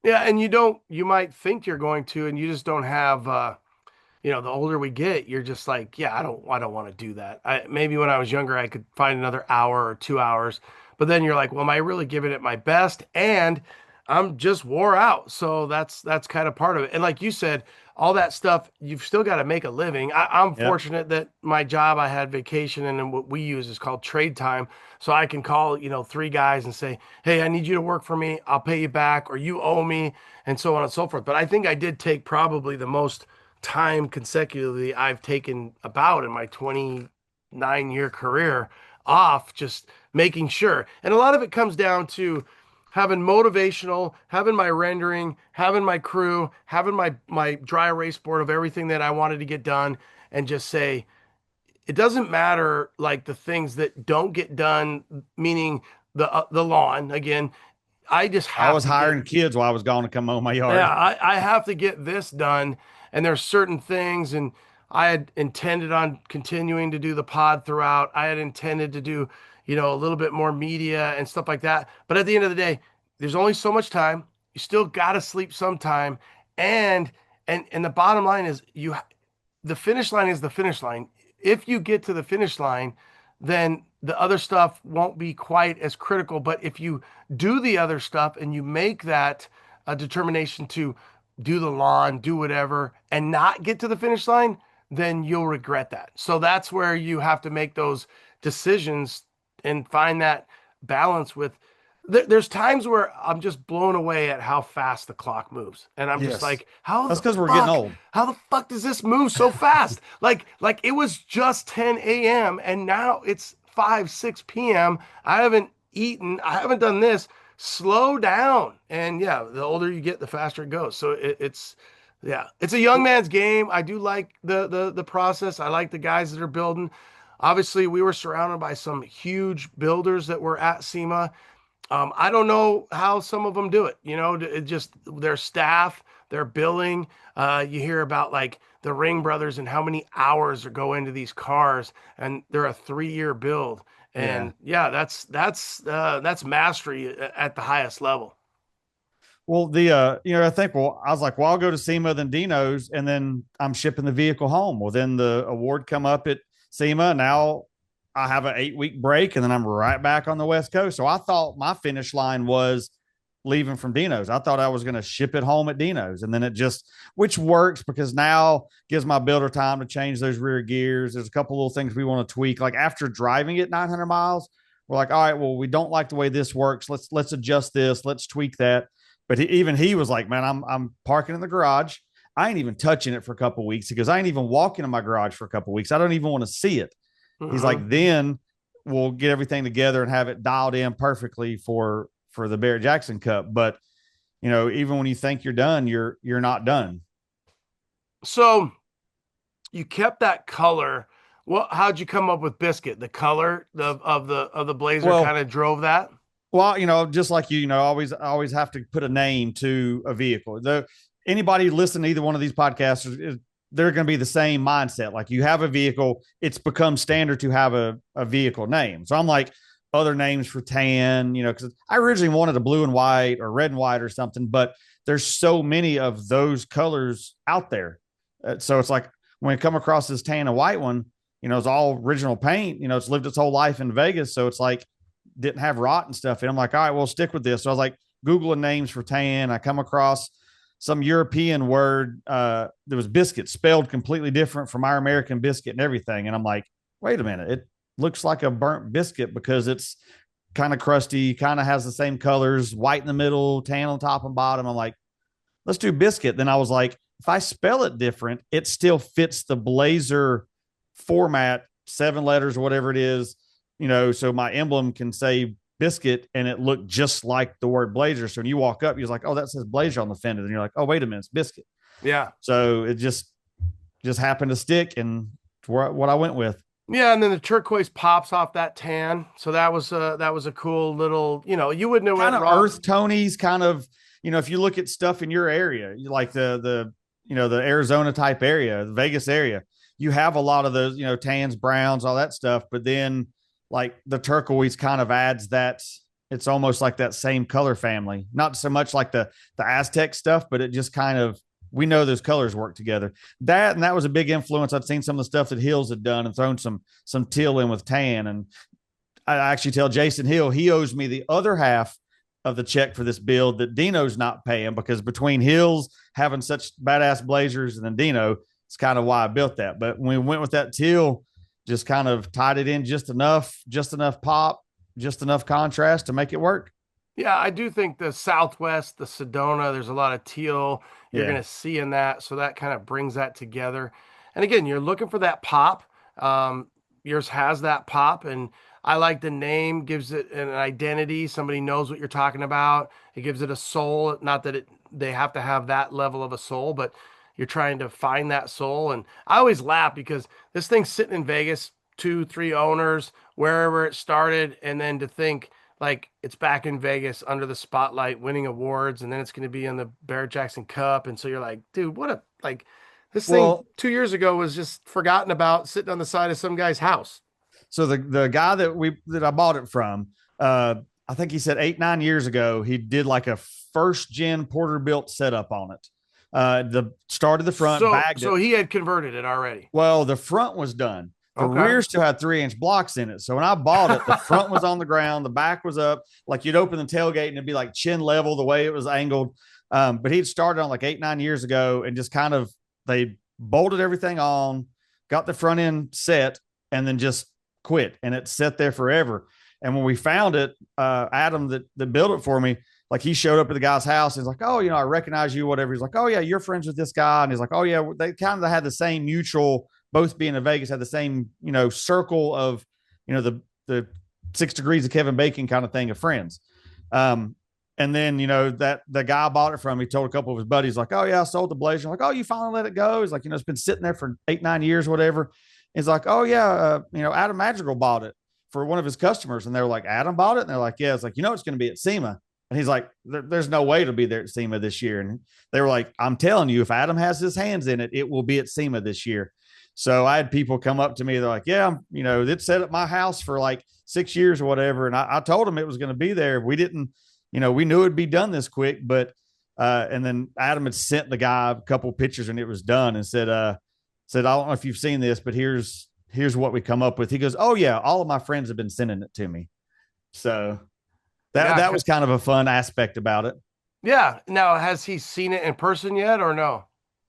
S1: Yeah, and you might think you're going to, and you just don't have. The older we get, you're just like, yeah, I don't want to do that. Maybe when I was younger, I could find another hour or 2 hours, but then you're like, well, am I really giving it my best? And I'm just wore out. So that's kind of part of it. And like you said, all that stuff, you've still got to make a living. I'm
S2: Yep.
S1: fortunate that my job, I had vacation, and then what we use is called trade time. So I can call, three guys and say, hey, I need you to work for me. I'll pay you back, or you owe me, and so on and so forth. But I think I did take probably the most time consecutively I've taken about in my 29-year career off, just making sure. And a lot of it comes down to having motivational, having my rendering, having my crew, having my dry erase board of everything that I wanted to get done, and just say, it doesn't matter like the things that don't get done, meaning the lawn again. I just
S2: I
S1: have
S2: was
S1: to get
S2: hiring kids while I was gone to come mow my
S1: yeah,
S2: yard.
S1: I have to get this done. And there's certain things, and I had intended on continuing to do the pod throughout. I had intended to do, a little bit more media and stuff like that. But at the end of the day, there's only so much time. You still got to sleep sometime. And and the bottom line is the finish line is the finish line. If you get to the finish line, then the other stuff won't be quite as critical. But if you do the other stuff and you make that a determination to do the lawn, do whatever, and not get to the finish line, then you'll regret that. So that's where you have to make those decisions and find that balance with. There's times where I'm just blown away at how fast the clock moves. And I'm just
S2: Yes.
S1: like, how
S2: That's
S1: the
S2: because we're getting
S1: fuck?
S2: old.
S1: How the fuck does this move so fast? Like it was just 10 a.m. and now it's 5, 6 p.m. I haven't eaten. I haven't done this. Slow down. And yeah, the older you get, the faster it goes. So yeah, it's a young man's game. I do like the process. I like the guys that are building. Obviously, we were surrounded by some huge builders that were at SEMA. I don't know how some of them do it. It just their staff, their billing. You hear about like the Ring brothers and how many hours go into these cars, and they're a 3-year build.
S2: Yeah.
S1: And yeah, that's mastery at the highest level.
S2: Well, I think, well, I was like, well, I'll go to SEMA, then Dino's, and then I'm shipping the vehicle home. Well, then the award come up at SEMA. Now I have an 8-week break, and then I'm right back on the West Coast. So I thought my finish line was leaving from Dino's. I thought I was going to ship it home at Dino's, and then which works because now gives my builder time to change those rear gears. There's a couple little things we want to tweak. Like after driving it 900 miles, we're like, all right, well, we don't like the way this works. Let's adjust this. Let's tweak that. But even he was like, man, I'm parking in the garage. I ain't even touching it for a couple of weeks because I ain't even walking in my garage for a couple of weeks. I don't even want to see it. He's
S1: Hmm.
S2: like, then we'll get everything together and have it dialed in perfectly for the Barrett Jackson Cup. But even when you think you're done, you're not done.
S1: So you kept that color. How'd you come up with biscuit? The color of the blazer kind
S2: Well,
S1: of drove that.
S2: just like always have to put a name to a vehicle. Anybody listening to either one of these podcasts they're going to be the same mindset. Like you have a vehicle, it's become standard to have a vehicle name. So I'm like, other names for tan, because I originally wanted a blue and white or red and white or something, but there's so many of those colors out there. So it's like when I come across this tan and white one, it's all original paint, it's lived its whole life in Vegas. So it's like, didn't have rot and stuff. And I'm like, all right, we'll stick with this. So I was like, Googling names for tan. I come across some European word there was biscuit spelled completely different from our American biscuit and everything. And I'm like, wait a minute, it looks like a burnt biscuit because it's kind of crusty, kind of has the same colors, white in the middle, tan on top and bottom. I'm like, let's do biscuit. Then I was like, if I spell it different, it still fits the Blazer format, 7 letters or whatever it is, so my emblem can say biscuit and it looked just like the word Blazer. So when you walk up, you're like, oh, that says Blazer on the fender. Then you're like, oh, wait a minute, it's biscuit.
S1: Yeah.
S2: So it just happened to stick and what I went with.
S1: Yeah, and then the turquoise pops off that tan. So that was a cool little, you wouldn't have
S2: Kind
S1: went
S2: of
S1: wrong.
S2: earth tonies, kind of, if you look at stuff in your area, you like the Arizona type area, the Vegas area, you have a lot of those, tans, browns, all that stuff. But then like the turquoise kind of adds that. It's almost like that same color family, not so much like the Aztec stuff, but it just kind of, we know those colors work together. That was a big influence. I'd seen some of the stuff that Hills had done and thrown some teal in with tan. And I actually tell Jason Hill he owes me the other half of the check for this build that Dino's not paying, because between Hills having such badass blazers and then Dino, it's kind of why I built that. But when we went with that teal, just kind of tied it in just enough pop, just enough contrast to make it work.
S1: Yeah, I do think the Southwest, the Sedona, there's a lot of teal you're
S2: Yeah.
S1: going to see in that. So that kind of brings that together. And again, you're looking for that pop. Yours has that pop. And I like the name, gives it an identity. Somebody knows what you're talking about. It gives it a soul. Not that they have to have that level of a soul, but you're trying to find that soul. And I always laugh because this thing's sitting in Vegas, 2, 3 owners, wherever it started, and then to think like it's back in Vegas under the spotlight, winning awards, and then it's going to be in the Barrett Jackson Cup, and so you're like, dude, what a like this thing
S2: Well,
S1: 2 years ago was just forgotten about, sitting on the side of some guy's house.
S2: so the guy that I bought it from, I think he said 8-9 years ago, he did like a first gen Porterbuilt setup on it. The started the front,
S1: So
S2: bagged it.
S1: so he had converted it already.
S2: Well, the front was done. The
S1: Okay.
S2: rear still had 3-inch blocks in it. So when I bought it, the front was on the ground, the back was up. Like you'd open the tailgate and it'd be like chin level the way it was angled. But he'd started on like 8-9 years ago and just kind of they bolted everything on, got the front end set, and then just quit. And it sat there forever. And when we found it, Adam that built it for me, like he showed up at the guy's house. He's like, oh, I recognize you, whatever. He's like, oh yeah, you're friends with this guy. And he's like, oh yeah, they kind of had the same mutual, both being in Vegas, had the same, circle of, the 6 degrees of Kevin Bacon kind of thing of friends. And then, that the guy bought it from, he told a couple of his buddies like, oh yeah, I sold the Blazer. I'm like, oh, you finally let it go. He's like, it's been sitting there for 8-9 years, whatever. He's like, oh yeah, Adam Madrigal bought it for one of his customers. And they were like, Adam bought it. And they're like, yeah. It's like, it's going to be at SEMA. And he's like, there's no way to be there at SEMA this year. And they were like, I'm telling you, if Adam has his hands in it, it will be at SEMA this year. So I had people come up to me. They're like, yeah, it's set at my house for like 6 years or whatever. And I told them it was going to be there. We didn't, we knew it'd be done this quick, but, and then Adam had sent the guy a couple of pictures and it was done and said, I don't know if you've seen this, but here's what we come up with. He goes, oh yeah, all of my friends have been sending it to me. So that was kind of a fun aspect about it.
S1: Yeah. Now, has he seen it in person yet or no?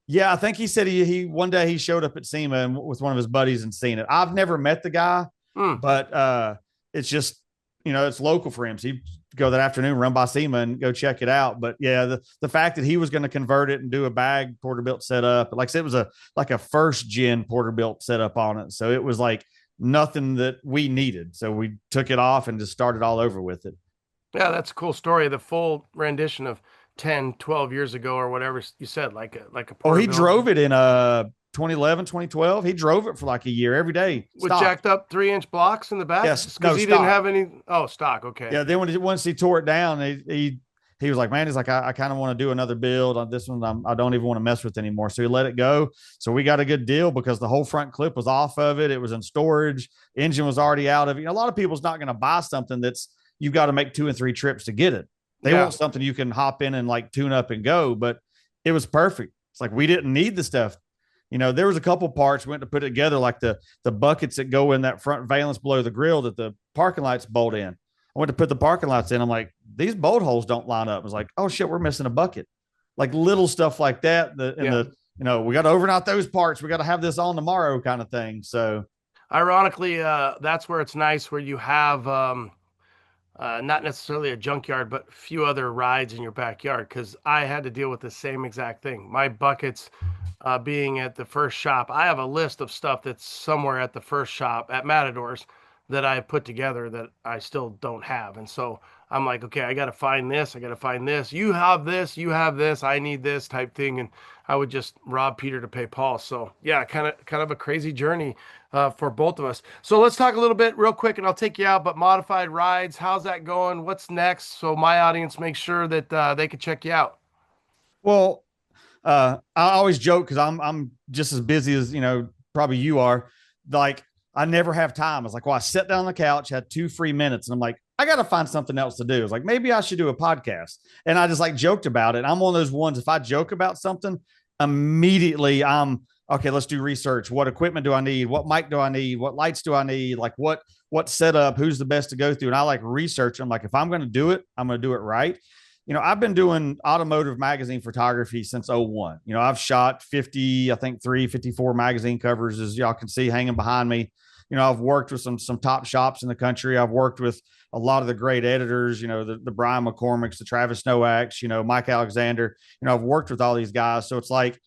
S2: Yeah, I think he said he one day he showed up at SEMA and with one of his buddies and seen it. I've never met the guy, but it's just it's local for him. So he go that afternoon, run by SEMA and go check it out. But yeah, the fact that he was going to convert it and do a bag Porterbuilt setup, like I said, it was a first gen Porterbuilt setup on it. So it was like nothing that we needed. So we took it off and just started all over with it.
S1: Yeah, that's a cool story. The full rendition of 10, 12 years ago or whatever you said, like a
S2: Oh, he
S1: Porterville
S2: drove it in 2011, 2012. He drove it for like a year every day.
S1: with jacked up 3-inch blocks in the back.
S2: Yes,
S1: because
S2: no,
S1: he
S2: stock.
S1: didn't have any. Oh, stock. Okay.
S2: Yeah. Then once he tore it down, he was like, man, he's like, I kind of want to do another build on this one. I don't even want to mess with it anymore. So he let it go. So we got a good deal because the whole front clip was off of it. It was in storage. Engine was already out of it. A lot of people's not going to buy something that's you've got to make 2 and 3 trips to get it. They want something you can hop in and like tune up and go, but it was perfect. It's like, we didn't need the stuff. There was a couple parts we went to put it together, like the buckets that go in that front valence below the grill that the parking lights bolt in. I went to put the parking lights in. I'm like, these bolt holes don't line up. I was like, oh shit, we're missing a bucket. Like little stuff like that. We got to overnight those parts. We got to have this on tomorrow kind of thing. So
S1: ironically, that's where it's nice where you have, not necessarily a junkyard, but a few other rides in your backyard. Because I had to deal with the same exact thing. My buckets, being at the first shop, I have a list of stuff that's somewhere at the first shop at Matador's that I put together that I still don't have. And so I'm like, okay, I got to find this. I got to find this. You have this. You have this. I need this type thing. And I would just rob Peter to pay Paul. So yeah, kind of a crazy journey for both of us. So let's talk a little bit real quick and I'll take you out, but modified rides, how's that going? What's next? So my audience makes sure that they can check you out.
S2: Well, I always joke because I'm just as busy as probably you are. Like I never have time. It's like, well, I sat down on the couch, had 2 free minutes, and I'm like, I got to find something else to do. It's like maybe I should do a podcast, and I just like joked about it. I'm one of those ones. If I joke about something, immediately I'm okay. Let's do research. What equipment do I need? What mic do I need? What lights do I need? Like what setup? Who's the best to go through? And I like research. I'm like, if I'm going to do it, I'm going to do it right. I've been doing automotive magazine photography since 01. I've shot 50, I think 354 magazine covers, as y'all can see hanging behind me. I've worked with some top shops in the country. I've worked with a lot of the great editors, the Brian McCormick's, the Travis Nowak's, Mike Alexander. I've worked with all these guys. So it's like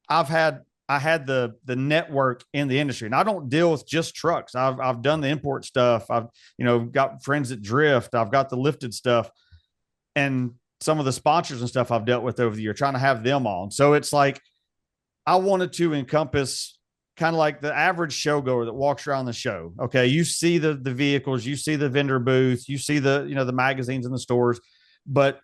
S2: I had the network in the industry, and I don't deal with just trucks. I've done the import stuff. I've, got friends that drift. I've got the lifted stuff. And some of the sponsors and stuff I've dealt with over the year, trying to have them on. So it's like, I wanted to encompass kind of like the average showgoer that walks around the show. Okay, you see the vehicles, you see the vendor booth, you see the the magazines in the stores, but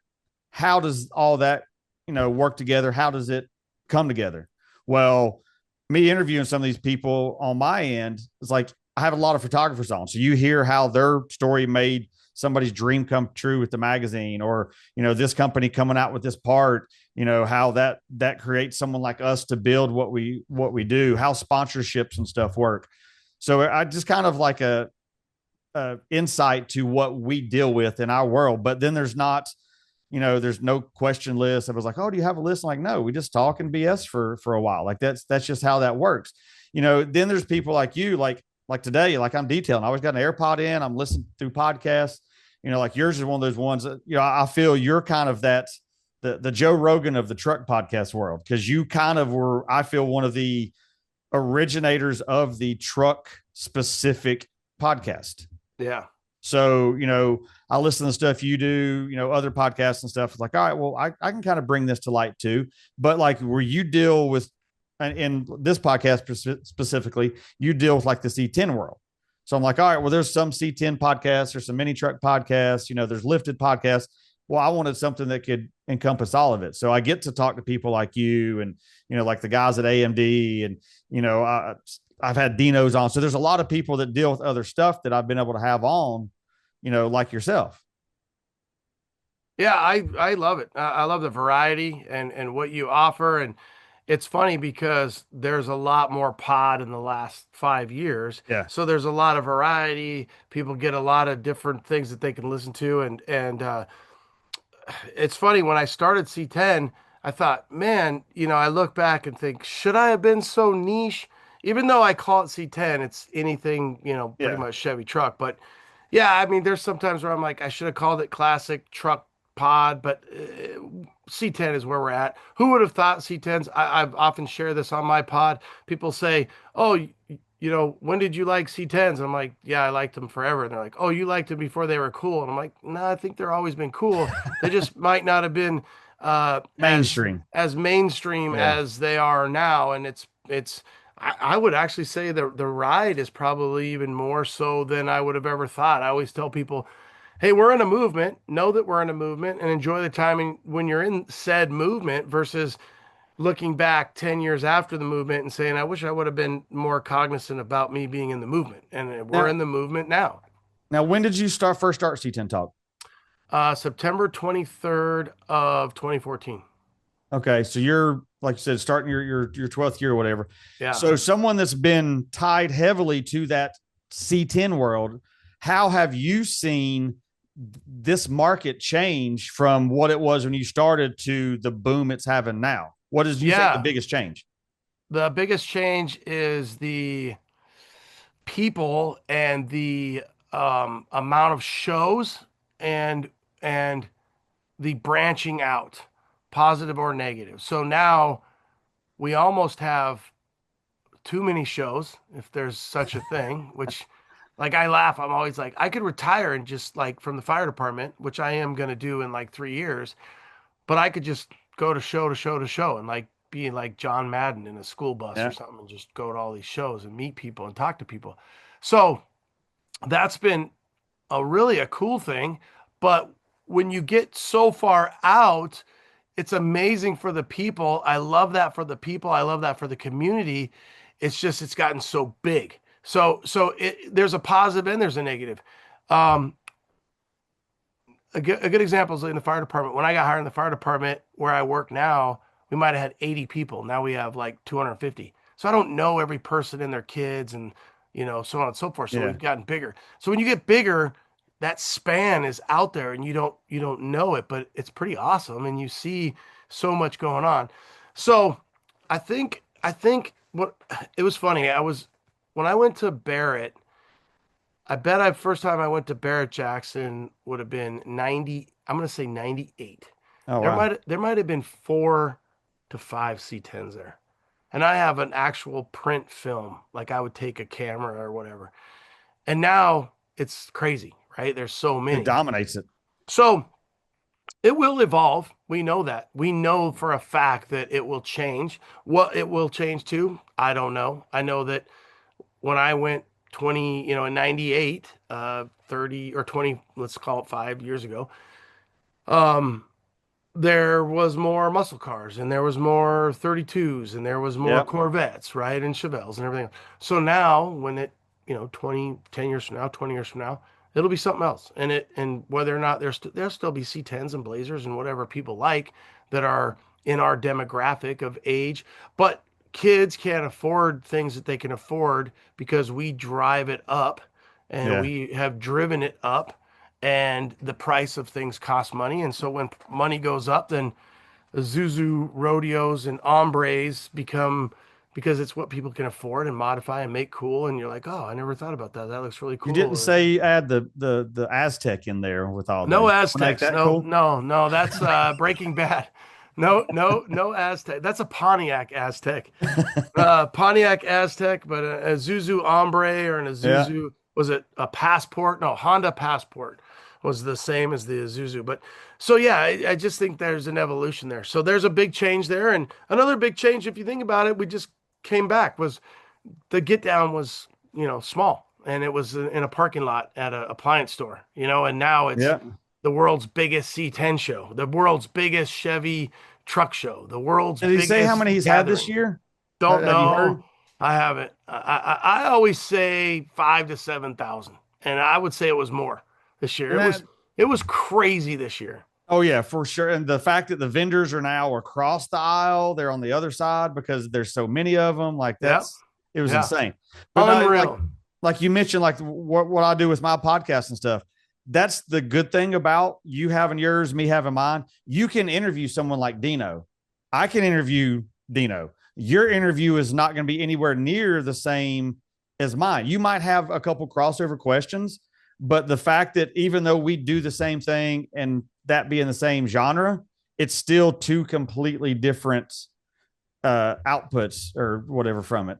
S2: how does all that work together? How does it come together? Well, me interviewing some of these people on my end, it's like I have a lot of photographers on, so you hear how their story made somebody's dream come true with the magazine, or this company coming out with this part, how that creates someone like us to build what we do, how sponsorships and stuff work. So I just kind of like a insight to what we deal with in our world. But then there's not, there's no question list. I was like, oh, do you have a list? I'm like, no, we just talk and BS for a while. Like that's just how that works. Then there's people like you, like today, like I'm detailing. I always got an AirPod in. I'm listening through podcasts. Like yours is one of those ones that, I feel you're kind of the Joe Rogan of the truck podcast world, because you kind of were, I feel, one of the originators of the truck specific podcast.
S1: Yeah.
S2: So, I listen to stuff you do, other podcasts and stuff. It's like, all right, well, I can kind of bring this to light too. But like where you deal with, in this podcast specifically, you deal with like the C10 world. So I'm like, all right, well, there's some C10 podcasts, there's some mini truck podcasts, there's lifted podcasts. Well, I wanted something that could encompass all of it. So I get to talk to people like you and, like the guys at AMD, and, I've had Dinos on. So there's a lot of people that deal with other stuff that I've been able to have on, like yourself.
S1: Yeah, I love it. I love the variety and what you offer. And it's funny because there's a lot more pod in the last 5 years.
S2: Yeah.
S1: So there's a lot of variety. People get a lot of different things that they can listen to. And it's funny, when I started C10, I thought, man, I look back and think, should I have been so niche? Even though I call it C10, it's anything, pretty
S2: Yeah.
S1: much Chevy truck. But yeah, I mean, there's sometimes where I'm like, I should have called it classic truck pod, but C10 is where we're at. Who would have thought C10s? I've often shared this on my pod. People say, oh, when did you like C10s? And I'm like, yeah, I liked them forever. And they're like, oh, you liked them before they were cool. And I'm like, no, I think they've always been cool. They just might not have been as
S2: Mainstream.
S1: mainstream
S2: Yeah.
S1: as they are now. And I would actually say the ride is probably even more so than I would have ever thought. I always tell people, hey, we're in a movement. Know that we're in a movement and enjoy the timing when you're in said movement versus looking back 10 years after the movement and saying, I wish I would have been more cognizant about me being in the movement. And we're
S2: Now,
S1: in the movement now.
S2: when did you first start C10 Talk?
S1: September 23rd of 2014.
S2: Okay, so you're, like you said, starting your 12th year or whatever.
S1: Yeah.
S2: So someone that's been tied heavily to that C10 world, how have you seen this market change from what it was when you started to the boom it's having now? What is, you think, the
S1: Yeah.
S2: biggest change?
S1: The biggest change is the people and the amount of shows and and the branching out, positive or negative. So now we almost have too many shows, if there's such a thing, which, like, I laugh. I'm always like, I could retire and just, like, from the fire department, which I am going to do in like 3 years, but I could just go to show to show to show and like be like John Madden in a school bus or
S2: Yeah.
S1: something and just go to all these shows and meet people and talk to people. So that's been a cool thing. But when you get so far out, it's amazing for the people. I love that for the people. I love that for the community. It's just it's gotten so big. There's a positive and there's a negative. Um, a good example is in the fire department. When I got hired in the fire department where I work now, we might have had 80 people. Now we have like 250. So I don't know every person and their kids and so on and so forth. So
S2: Yeah.
S1: we've gotten bigger. So when you get bigger, that span is out there and you don't know it, but it's pretty awesome and you see so much going on. So I think what it was funny. When I went to Barrett, I bet first time I went to Barrett Jackson would have been 90. I'm gonna say 98.
S2: Oh
S1: There
S2: wow.
S1: might have been 4 to 5 C10s there, and I have an actual print film. Like I would take a camera or whatever, and now it's crazy, right? There's so
S2: It
S1: many.
S2: dominates it.
S1: So It will evolve. We know that. We know for a fact that it will change. What it will change to, I don't know. I know that when I went 20, in 98, 30 or 20, let's call it 5 years ago, um, there was more muscle cars and there was more 32s and there was more
S2: Yep.
S1: Corvettes, right? And Chevelles and everything. So now when it, 10 years from now, 20 years from now, it'll be something else. And whether or not there'll still be C10s and Blazers and whatever people like that are in our demographic of age, but kids can't afford things that they can afford because we drive it up and
S2: Yeah.
S1: we have driven it up and the price of things cost money. And so when money goes up, then Zuzu rodeos and hombres become because it's what people can afford and modify and make cool. And you're like, oh, I never thought about that. That looks really
S2: You didn't
S1: cool.
S2: say add the Aztec in there with all
S1: No
S2: those. You want to make
S1: Aztecs.
S2: that
S1: No,
S2: cool?
S1: no, no. That's Breaking Bad. No, no, no Aztec. That's a Pontiac Aztec. Pontiac Aztec, but a Zuzu Hombre or an
S2: Yeah.
S1: Isuzu, was it a Passport? No, Honda Passport was the same as the Isuzu. But so yeah, I just think there's an evolution there. So there's a big change there, and another big change, if you think about it, we just came back was the get down was small, and it was in a parking lot at an appliance store, and now it's
S2: Yeah.
S1: the world's biggest C10 show, the world's biggest Chevy truck show, the world's
S2: Did he say how
S1: biggest
S2: many he's had this
S1: gathering.
S2: year?
S1: Don't
S2: Have you
S1: know.
S2: heard?
S1: I haven't. I always say 5 to 7 thousand, and I would say it was more this year.
S2: And that,
S1: It was crazy this year.
S2: oh yeah, for sure. And the fact that the vendors are now across the aisle, they're on the other side because there's so many of them. Like
S1: Yep.
S2: it was
S1: Yeah.
S2: insane. But no,
S1: Unreal.
S2: like you mentioned, like what I do with my podcast and stuff. That's the good thing about you having yours, me having mine. You can interview someone like Dino. I can interview Dino. Your interview is not going to be anywhere near the same as mine. You might have a couple crossover questions, but the fact that even though we do the same thing and that be in the same genre, it's still two completely different outputs or whatever from it.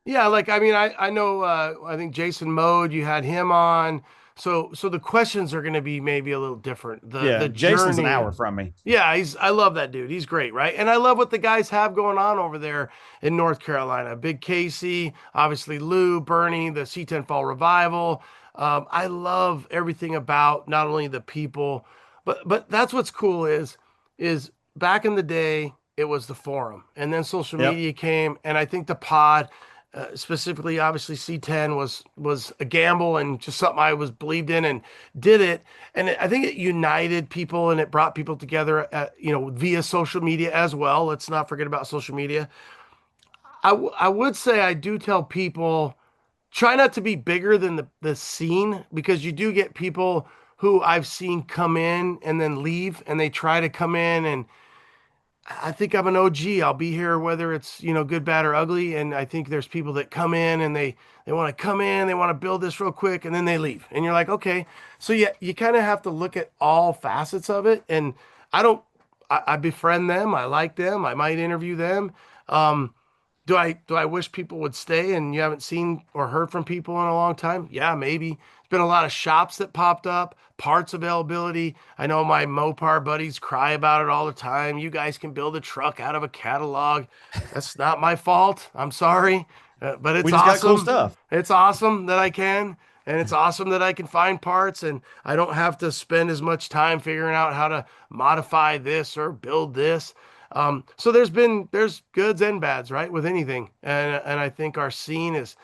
S1: Yeah, like I mean, I know I think Jason Mode, you had him on. So the questions are going to be maybe a little different. The
S2: Yeah, Jason's an
S1: journey.
S2: hour from me.
S1: Yeah, I love that dude. He's great, right? And I love what the guys have going on over there in North Carolina. Big Casey, obviously Lou, Bernie, the C10 Fall Revival. I love everything about not only the people, but that's what's cool is back in the day it was the forum, and then social
S2: Yep.
S1: media came, and I think the pod, specifically, obviously C10 was a gamble and just something I was believed in and did it. And I think it united people and it brought people together, via social media as well. Let's not forget about social media. I would say I do tell people try not to be bigger than the scene because you do get people who I've seen come in and then leave and they try to come in and I think I'm an OG. I'll be here whether it's, good, bad, or ugly. And I think there's people that come in and they want to come in, they want to build this real quick, and then they leave. And you're like, okay. So yeah, you kind of have to look at all facets of it. And I don't I befriend them, I like them, I might interview them. Um, do I wish people would stay and you haven't seen or heard from people in a long time? Yeah, maybe. There's been a lot of shops that popped up, parts availability. I know my Mopar buddies cry about it all the time. You guys can build a truck out of a catalog. That's not my fault. I'm sorry. But it's
S2: We just got cool
S1: awesome.
S2: stuff.
S1: It's awesome that I can. And it's awesome that I can find parts and I don't have to spend as much time figuring out how to modify this or build this. So there's goods and bads, right, with anything, and I think our scene is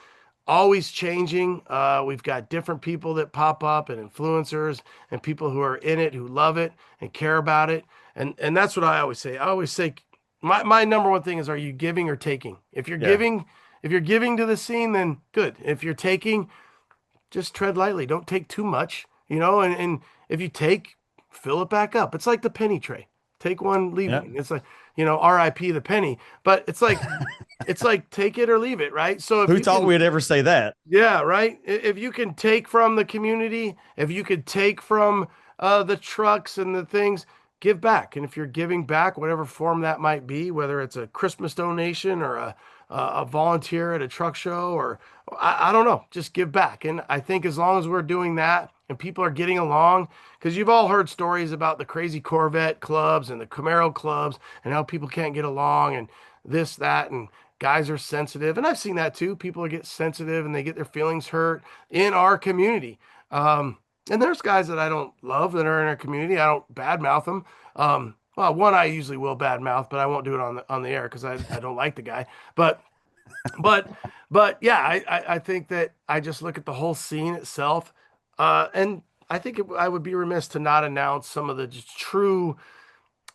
S1: always changing. We've got different people that pop up and influencers and people who are in it who love it and care about it, and that's what I always say. I always say my number one thing is, are you giving or taking?
S2: Yeah.
S1: If you're giving to the scene, then good. If you're taking, just tread lightly. Don't take too much, and if you take, fill it back up. It's like the penny tray. Take one, leave
S2: Yeah.
S1: one. It's like, RIP the penny. But it's like take it or leave it, right? So if
S2: Who
S1: you
S2: thought
S1: can,
S2: we'd ever say that?
S1: yeah, right. If you can take from the community, if you could take from the trucks and the things, give back. And if you're giving back, whatever form that might be, whether it's a Christmas donation or a volunteer at a truck show, or I don't know, just give back. And I think as long as we're doing that and people are getting along, because you've all heard stories about the crazy Corvette clubs and the Camaro clubs and how people can't get along and this, that, and guys are sensitive. And I've seen that too. People get sensitive and they get their feelings hurt in our community. Um, and there's guys that I don't love that are in our community. I don't badmouth them. Well, one I usually will badmouth, but I won't do it on the air because I don't like the guy. But but yeah, I think that I just look at the whole scene itself, and I think I would be remiss to not announce some of the just true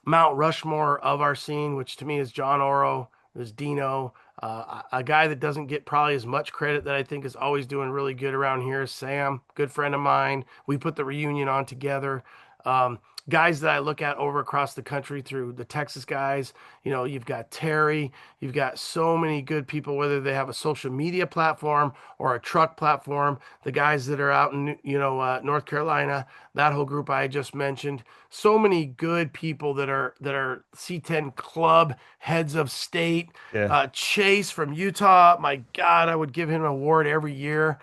S1: Mount Rushmore of our scene, which to me is John Oro, is Dino, a guy that doesn't get probably as much credit that I think is always doing really good around here is Sam, good friend of mine. We put the reunion on together. Um, Guys that I look at over across the country through the Texas guys, you've got Terry, you've got so many good people, whether they have a social media platform or a truck platform. The guys that are out in, North Carolina, that whole group I just mentioned, so many good people that are C10 club heads of state.
S2: Yeah.
S1: Chase from Utah, my God, I would give him an award every year.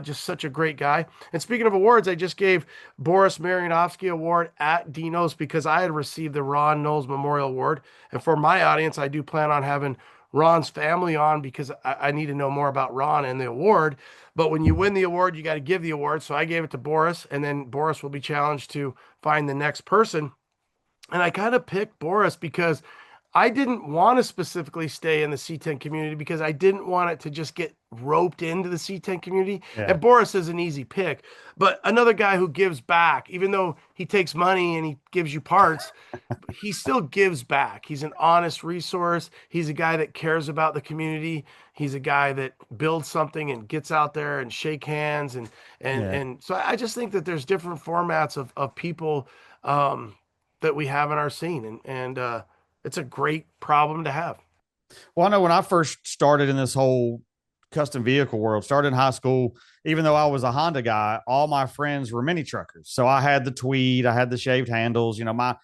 S1: Just such a great guy. And speaking of awards, I just gave Boris Marianovsky Award at Dino's because I had received the Ron Knowles Memorial Award. And for my audience, I do plan on having Ron's family on because I need to know more about Ron and the award. But when you win the award, you got to give the award. So I gave it to Boris, and then Boris will be challenged to find the next person. And I kind of picked Boris because I didn't want to specifically stay in the C10 community because I didn't want it to just get roped into the C10 community.
S2: Yeah.
S1: And Boris is an easy pick, but another guy who gives back, even though he takes money and he gives you parts, he still gives back. He's an honest resource. He's a guy that cares about the community. He's a guy that builds something and gets out there and shake hands
S2: Yeah.
S1: and so I just think that there's different formats of people that we have in our scene and it's a great problem to have.
S2: Well, I know when I first started in this whole custom vehicle world, started in high school, even though I was a Honda guy, all my friends were mini truckers. So I had the tweed, I had the shaved handles. My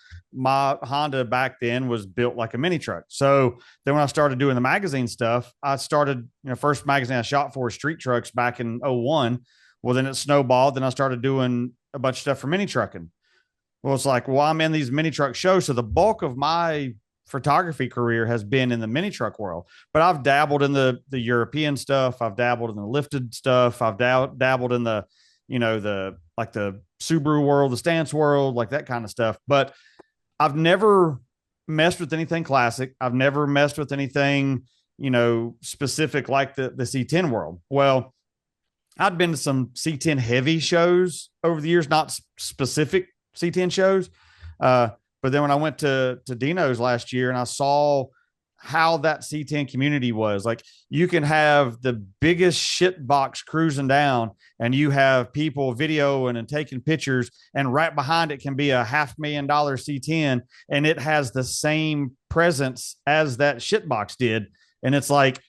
S2: Honda back then was built like a mini truck. So then when I started doing the magazine stuff, I started, first magazine I shot for was street trucks back in '01. Well, then it snowballed. Then I started doing a bunch of stuff for mini trucking. Well, it's like, well, I'm in these mini truck shows. So the bulk of my photography career has been in the mini truck world, but I've dabbled in the European stuff. I've dabbled in the lifted stuff. I've dabbled in the, the like the Subaru world, the stance world, like that kind of stuff. But I've never messed with anything classic. I've never messed with anything, specific like the C10 world. Well, I'd been to some C10 heavy shows over the years, not specific C10 shows. But then when I went to Dino's last year and I saw how that C10 community was, like you can have the biggest shit box cruising down and you have people videoing and taking pictures, and right behind it can be a $500,000 C10 and it has the same presence as that shit box did. And it's like,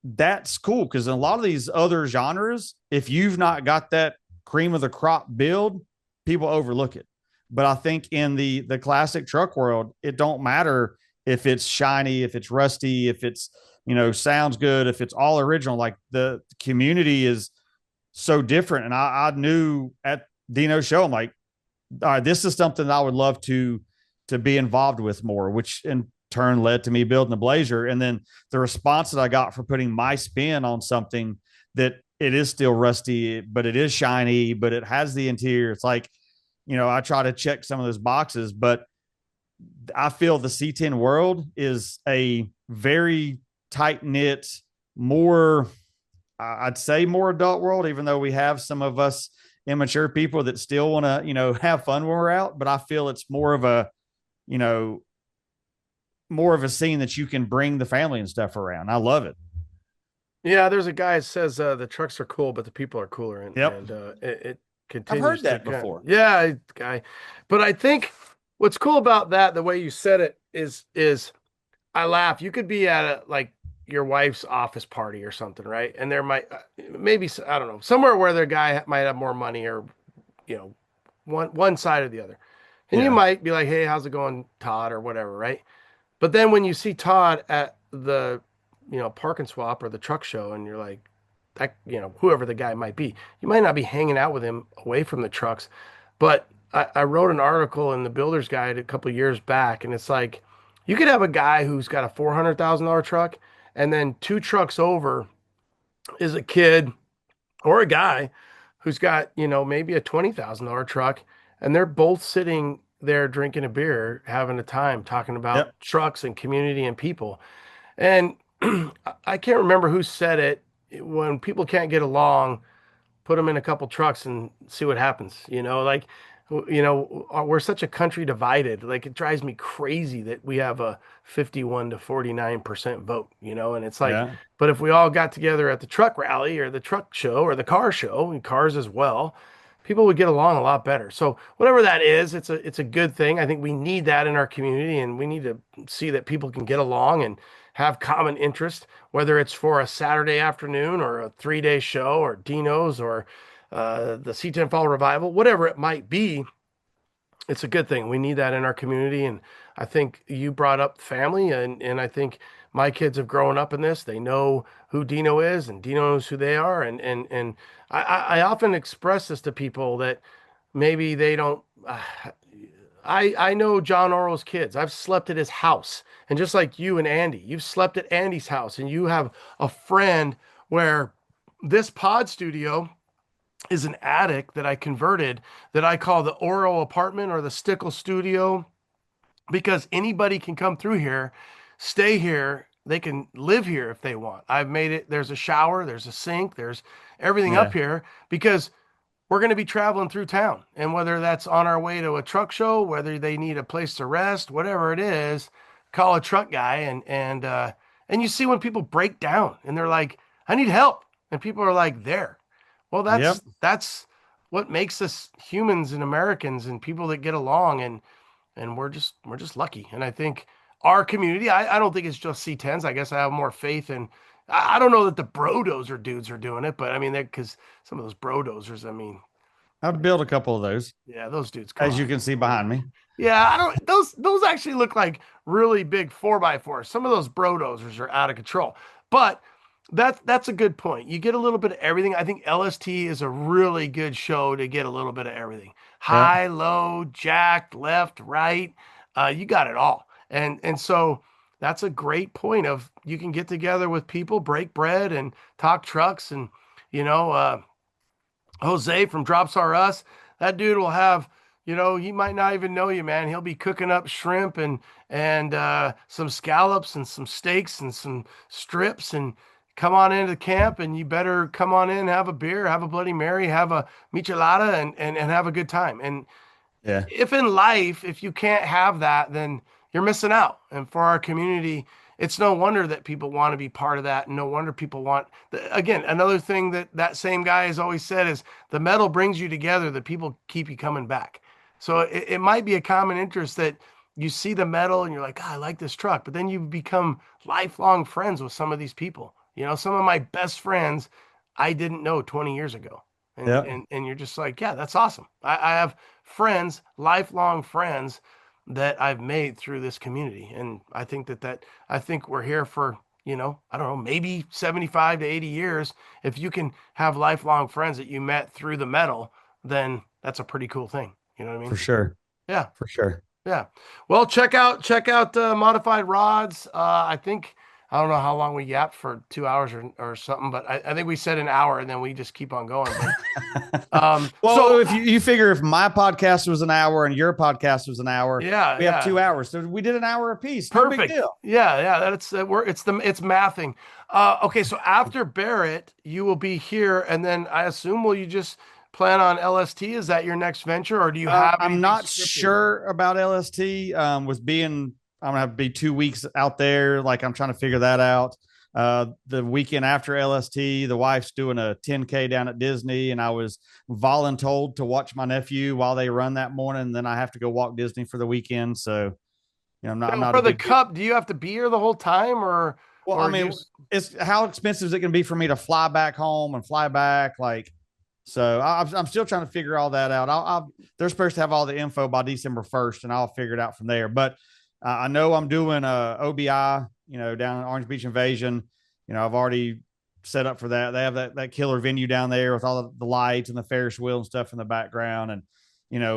S2: that's cool because in a lot of these other genres, if you've not got that cream of the crop build, people overlook it. But I think in the classic truck world, it don't matter if it's shiny, if it's rusty, if it's, sounds good, if it's all original. Like the community is so different. And I knew at Dino's show, I'm like, all right, this is something that I would love to be involved with more, which in turn led to me building the Blazer. And then the response that I got for putting my spin on something that it is still rusty, but it is shiny, but it has the interior. It's like, I try to check some of those boxes, but I feel the C10 world is a very tight knit, more, I'd say more adult world, even though we have some of us immature people that still want to, have fun when we're out. But I feel it's more of a, more of a scene that you can bring the family and stuff around. I love it.
S1: Yeah, there's a guy that says the trucks are cool, but the people are cooler, and
S2: Yep.
S1: it
S2: I've
S1: continues
S2: heard that
S1: to
S2: before.
S1: yeah, guy. But I think what's cool about that, the way you said it, is I laugh. You could be at like your wife's office party or something, right? And there might maybe I don't know somewhere where their guy might have more money or you know one side or the other, and you
S2: Yeah.
S1: might be like, hey, how's it going, Todd, or whatever, right? But then when you see Todd at the park and swap or the truck show, and you're like, that, whoever the guy might be, you might not be hanging out with him away from the trucks. But I wrote an article in the Builder's Guide a couple years back, and it's like you could have a guy who's got a $400,000 truck, and then two trucks over is a kid or a guy who's got, maybe a $20,000 truck, and they're both sitting there drinking a beer, having a time talking about
S2: Yep.
S1: trucks and community and people. And I can't remember who said it. When people can't get along, put them in a couple trucks and see what happens. Like, we're such a country divided. Like, it drives me crazy that we have a 51 to 49% vote, and it's like,
S2: Yeah.
S1: but if we all got together at the truck rally or the truck show or the car show, and cars as well, people would get along a lot better. So whatever that is, it's a good thing. I think we need that in our community, and we need to see that people can get along and have common interest, whether it's for a Saturday afternoon or a 3-day show or Dino's or the C10 Fall Revival, whatever it might be. It's a good thing. We need that in our community. And I think you brought up family, and I think my kids have grown up in this. They know who Dino is, and Dino knows who they are. And I often express this to people that maybe they don't. I know John Orwell's kids. I've slept at his house. And just like you and Andy, you've slept at Andy's house, and you have a friend where this pod studio is an attic that I converted that I call the Oro apartment or the Stickle studio, because anybody can come through here, stay here. They can live here if they want. I've made it. There's a shower, there's a sink, there's everything up
S2: Yeah.
S1: here because we're going to be traveling through town. And whether that's on our way to a truck show, whether they need a place to rest, whatever it is, call a truck guy. And you see when people break down and they're like, I need help. And people are like, there. Well,
S2: Yep.
S1: that's what makes us humans and Americans and people that get along, and we're just lucky. And I think our community, I don't think it's just C10s. I guess I have more faith in. I don't know that the brodozer dudes are doing it, but I mean, because some of those brodozers, I mean,
S2: I've built a couple of those,
S1: yeah, those dudes, come
S2: as you
S1: on.
S2: can see behind me.
S1: Yeah, I don't. Those actually look like really big 4x4s. Some of those brodozers are out of control, but that's a good point. You get a little bit of everything. I think LST is a really good show to get a little bit of everything.
S2: Yep.
S1: High, low, jacked, left, right. You got it all. And so that's a great point of you can get together with people, break bread, and talk trucks. And you know, Jose from Drops R Us, that dude will have, he might not even know you, man. He'll be cooking up shrimp and some scallops and some steaks and some strips, and come on into the camp, and you better come on in, have a beer, have a Bloody Mary, have a michelada, and have a good time. And
S2: Yeah.
S1: if in life, if you can't have that, then you're missing out. And for our community, it's no wonder that people want to be part of that. And no wonder people want, again, another thing that same guy has always said is the metal brings you together, the people keep you coming back. So it might be a common interest that you see the metal and you're like, "God, I like this truck," but then you become lifelong friends with some of these people. Some of my best friends I didn't know 20 years ago. And
S2: Yep.
S1: and you're just like, yeah, that's awesome. I have friends, lifelong friends that I've made through this community. And I think I think we're here for, I don't know, maybe 75 to 80 years. If you can have lifelong friends that you met through the metal, then that's a pretty cool thing. You know what I
S2: For
S1: mean?
S2: sure.
S1: Yeah.
S2: For sure.
S1: Yeah. Well, check out Modified Rods. I think I don't know how long we yapped for 2 hours or something, but I think we said an hour and then we just keep on going. But
S2: Well,
S1: so
S2: if you figure if my podcast was an hour and your podcast was an hour,
S1: yeah,
S2: we have
S1: yeah.
S2: 2 hours. So we did an hour apiece. No big
S1: Perfect.
S2: deal.
S1: Yeah, yeah. It's mathing. Okay, so after Barrett, you will be here, and then I assume will you just plan on LST? Is that your next venture, or do you have
S2: I'm
S1: anything
S2: not
S1: scripted?
S2: sure about LST. With being, I'm gonna have to be 2 weeks out there. Like I'm trying to figure that out. The weekend after LST, the wife's doing a 10K down at Disney, and I was voluntold to watch my nephew while they run that morning. And then I have to go walk Disney for the weekend. So, I'm
S1: Now,
S2: not a
S1: for the
S2: big deal.
S1: cup, do you have to be here the whole time, or
S2: Well, I
S1: or do you?
S2: mean, it's how expensive is it going to be for me to fly back home and fly back? So I'm still trying to figure all that out. They're supposed to have all the info by December 1st, and I'll figure it out from there. But I know I'm doing a OBI, down in Orange Beach Invasion. I've already set up for that. They have that killer venue down there with all the lights and the Ferris wheel and stuff in the background. And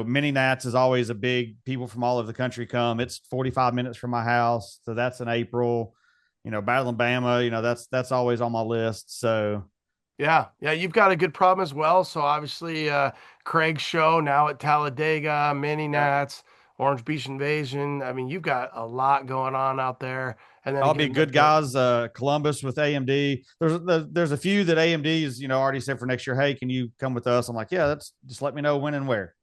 S2: Mini Nats is always a big. People from all over the country come. It's 45 minutes from my house, so that's in April. Battle of Bama. That's always on my list. So
S1: Yeah, yeah, you've got a good problem as well. So obviously, Craig's show now at Talladega, Mini
S2: yep.
S1: Nats, Orange Beach Invasion. I mean, you've got a lot going on out there. And then
S2: I'll be
S1: again,
S2: good guys. Columbus with AMD. There's a few that AMD is already said for next year. Hey, can you come with us? I'm like, yeah, that's just let me know when and where.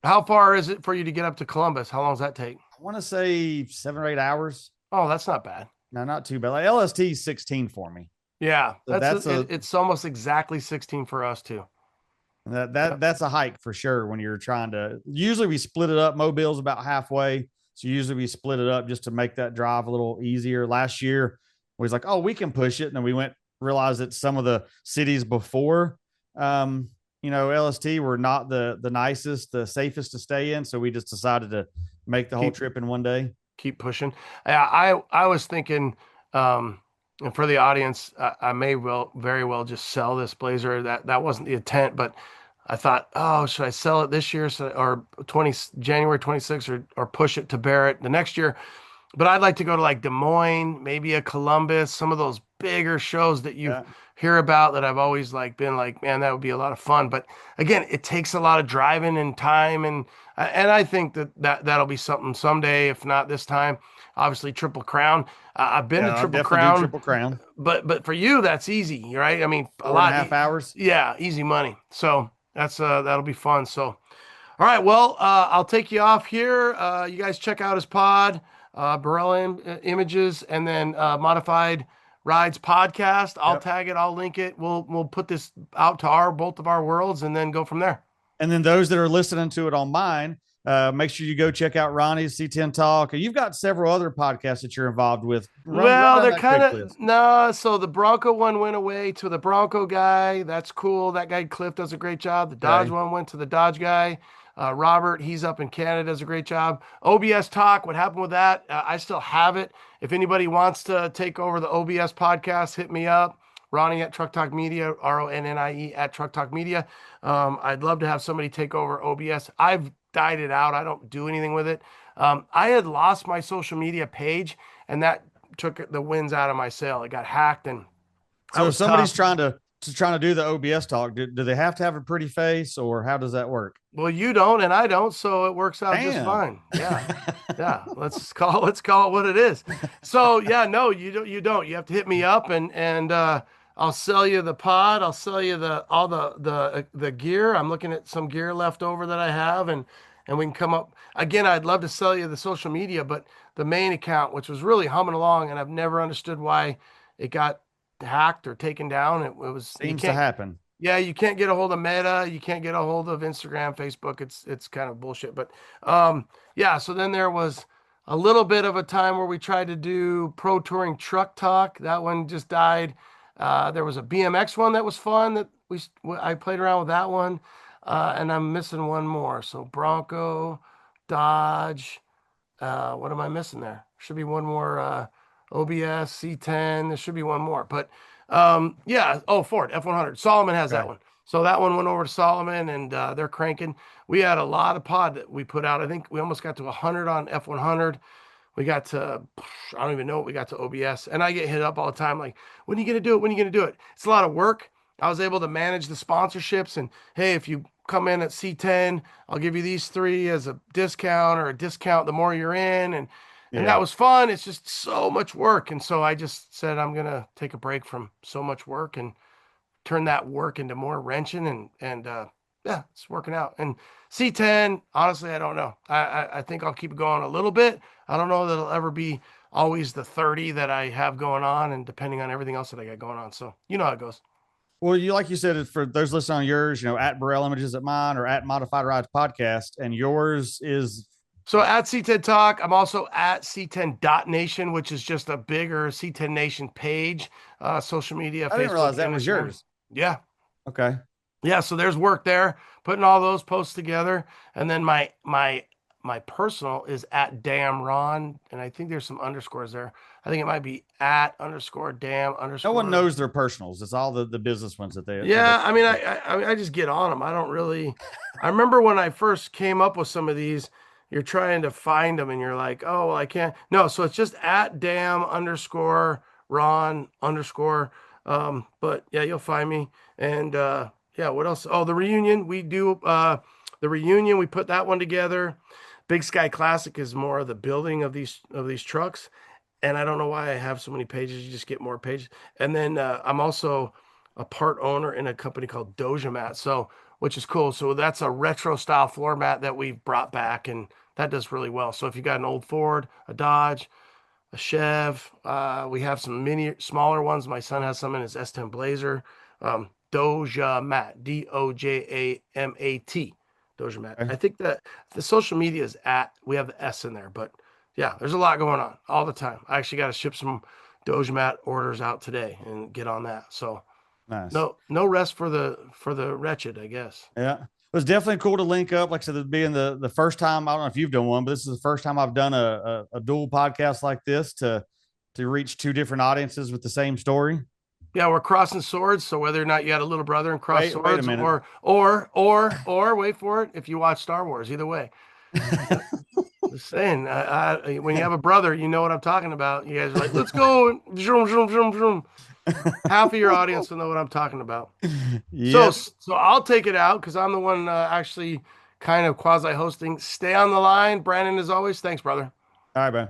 S1: how far is it for you to get up to Columbus? How long does that take?
S2: I want to say 7 or 8 hours.
S1: Oh, that's not bad.
S2: No, not too bad. Like LST is 16 for me.
S1: Yeah,
S2: So
S1: it's almost exactly 16 for us too. Yep.
S2: That's a hike for sure when you're trying to. Usually we split it up. Mobile's about halfway, so usually we split it up just to make that drive a little easier. Last year we was like, oh, we can push it, and then we realized that some of the cities before, LST were not the nicest, the safest to stay in, so we just decided to make the whole trip in one day.
S1: Keep pushing. I was thinking, and for the audience, I may very well just sell this Blazer. That wasn't the intent, but I thought, oh, should I sell it this year, or January 26th, or push it to Barrett the next year? But I'd like to go to like Des Moines, maybe a Columbus, some of those bigger shows that you hear about that I've always been like, man, that would be a lot of fun. But again, it takes a lot of driving and time, and I think that'll be something someday, if not this time. Obviously, Triple Crown. I've been to Triple Crown.
S2: Triple Crown.
S1: But for you, that's easy, right? I mean,
S2: 4.5 hours.
S1: Yeah, easy money. So that'll be fun. So, all right, well, I'll take you off here. You guys check out his pod, Barella Images, and then Modified Rides podcast. I'll tag it. I'll link it. We'll put this out to both of our worlds, and then go from there.
S2: And then those that are listening to it on mine, make sure you go check out Ronnie's C10 Talk. You've got several other podcasts that you're involved with.
S1: They're kind of no. So the Bronco one went away to the Bronco guy. That's cool. That guy Cliff does a great job. The Dodge one went to the Dodge guy. Robert, he's up in Canada, does a great job. OBS Talk, what happened with that? I still have it. If anybody wants to take over the OBS podcast, hit me up. Ronnie at Truck Talk Media, RONNIE at Truck Talk Media. I'd love to have somebody take over OBS. I've died it out. I don't do anything with it. I had lost my social media page, and that took the winds out of my sail. It got hacked, and
S2: so if somebody's trying to do the OBS talk, do they have to have a pretty face, or how does that work?
S1: Well, you don't, and I don't, so it works out just fine. Yeah, yeah. Let's call it what it is. So yeah, no, you don't. You have to hit me up, and I'll sell you the pod. I'll sell you all the gear. I'm looking at some gear left over that I have, and we can come up again. I'd love to sell you the social media, but the main account, which was really humming along, and I've never understood why it got hacked or taken down. It was
S2: seems to happen.
S1: Yeah, you can't get a hold of Meta. You can't get a hold of Instagram, Facebook. It's kind of bullshit. But yeah. So then there was a little bit of a time where we tried to do Pro Touring Truck Talk. That one just died. There was a BMX one that was fun that I played around with that one. And I'm missing one more. So Bronco, Dodge. What am I missing there? Should be one more. OBS, C10. There should be one more. But yeah. Oh, Ford F100. Solomon has that one. So that one went over to Solomon, and they're cranking. We had a lot of pod that we put out. I think we almost got to 100 on F100. We got to, I don't even know what we got to OBS. And I get hit up all the time like, when are you going to do it? When are you going to do it? It's a lot of work. I was able to manage the sponsorships, and hey, if you come in at C10, I'll give you these 3 as a discount, or a discount the more you're in. And that was fun. It's just so much work. And so I just said, I'm going to take a break from so much work and turn that work into more wrenching. And yeah, it's working out. And C10, honestly, I don't know. I think I'll keep going a little bit. I don't know that it'll ever be always the 30 that I have going on, and depending on everything else that I got going on. So you know how it goes.
S2: Well, like you said, for those listening on yours, at Barella Images at mine, or at Modified Rides Podcast, and yours is.
S1: So at C10 Talk, I'm also at C10.Nation, which is just a bigger C10 Nation page, social media.
S2: I didn't realize that was yours.
S1: Yeah.
S2: Okay.
S1: Yeah. So there's work there, putting all those posts together. And then my my personal is at damn Ron, and I think there's some underscores there. I think it might be at underscore damn
S2: No one
S1: underscore.
S2: knows their personals. It's all the business ones that they
S1: Yeah, I mean, I just get on them. I don't really. I remember when I first came up with some of these, you're trying to find them, and you're like, oh, well, I can't. No, so it's just at damn underscore Ron underscore. But yeah, you'll find me. And yeah, what else? Oh, the reunion. We do the reunion. We put that one together. Big Sky Classic is more of the building of these trucks, and I don't know why I have so many pages. You just get more pages. And then I'm also a part owner in a company called Doja Mat, so which is cool. So that's a retro style floor mat that we've brought back, and that does really well. So if you got an old Ford, a Dodge, a Chev, we have some mini smaller ones. My son has some in his S10 Blazer. Doja Mat, Dojamat, Doja Mat.
S2: okay.
S1: I think that the social media is at. We have the S in there, but yeah, there's a lot going on all the time. I actually got to ship some Doja Mat orders out today and get on that. So
S2: Nice.
S1: no rest for the wretched, I guess.
S2: Yeah. It was definitely cool to link up. Like I said, this being the first time, I don't know if you've done one, but this is the first time I've done a dual podcast like this to reach two different audiences with the same story.
S1: Yeah, we're crossing swords. So whether or not you had a little brother and cross
S2: Wait a
S1: swords,
S2: minute.
S1: or wait for it, if you watch Star Wars, either way. Just saying, when you have a brother, you know what I'm talking about. You guys are like, let's go. Vroom, vroom, vroom, vroom. Half of your audience will know what I'm talking about. So,
S2: Yep.
S1: so I'll take it out because I'm the one actually kind of quasi hosting. Stay on the line, Brandon. As always, thanks, brother.
S2: All right, man.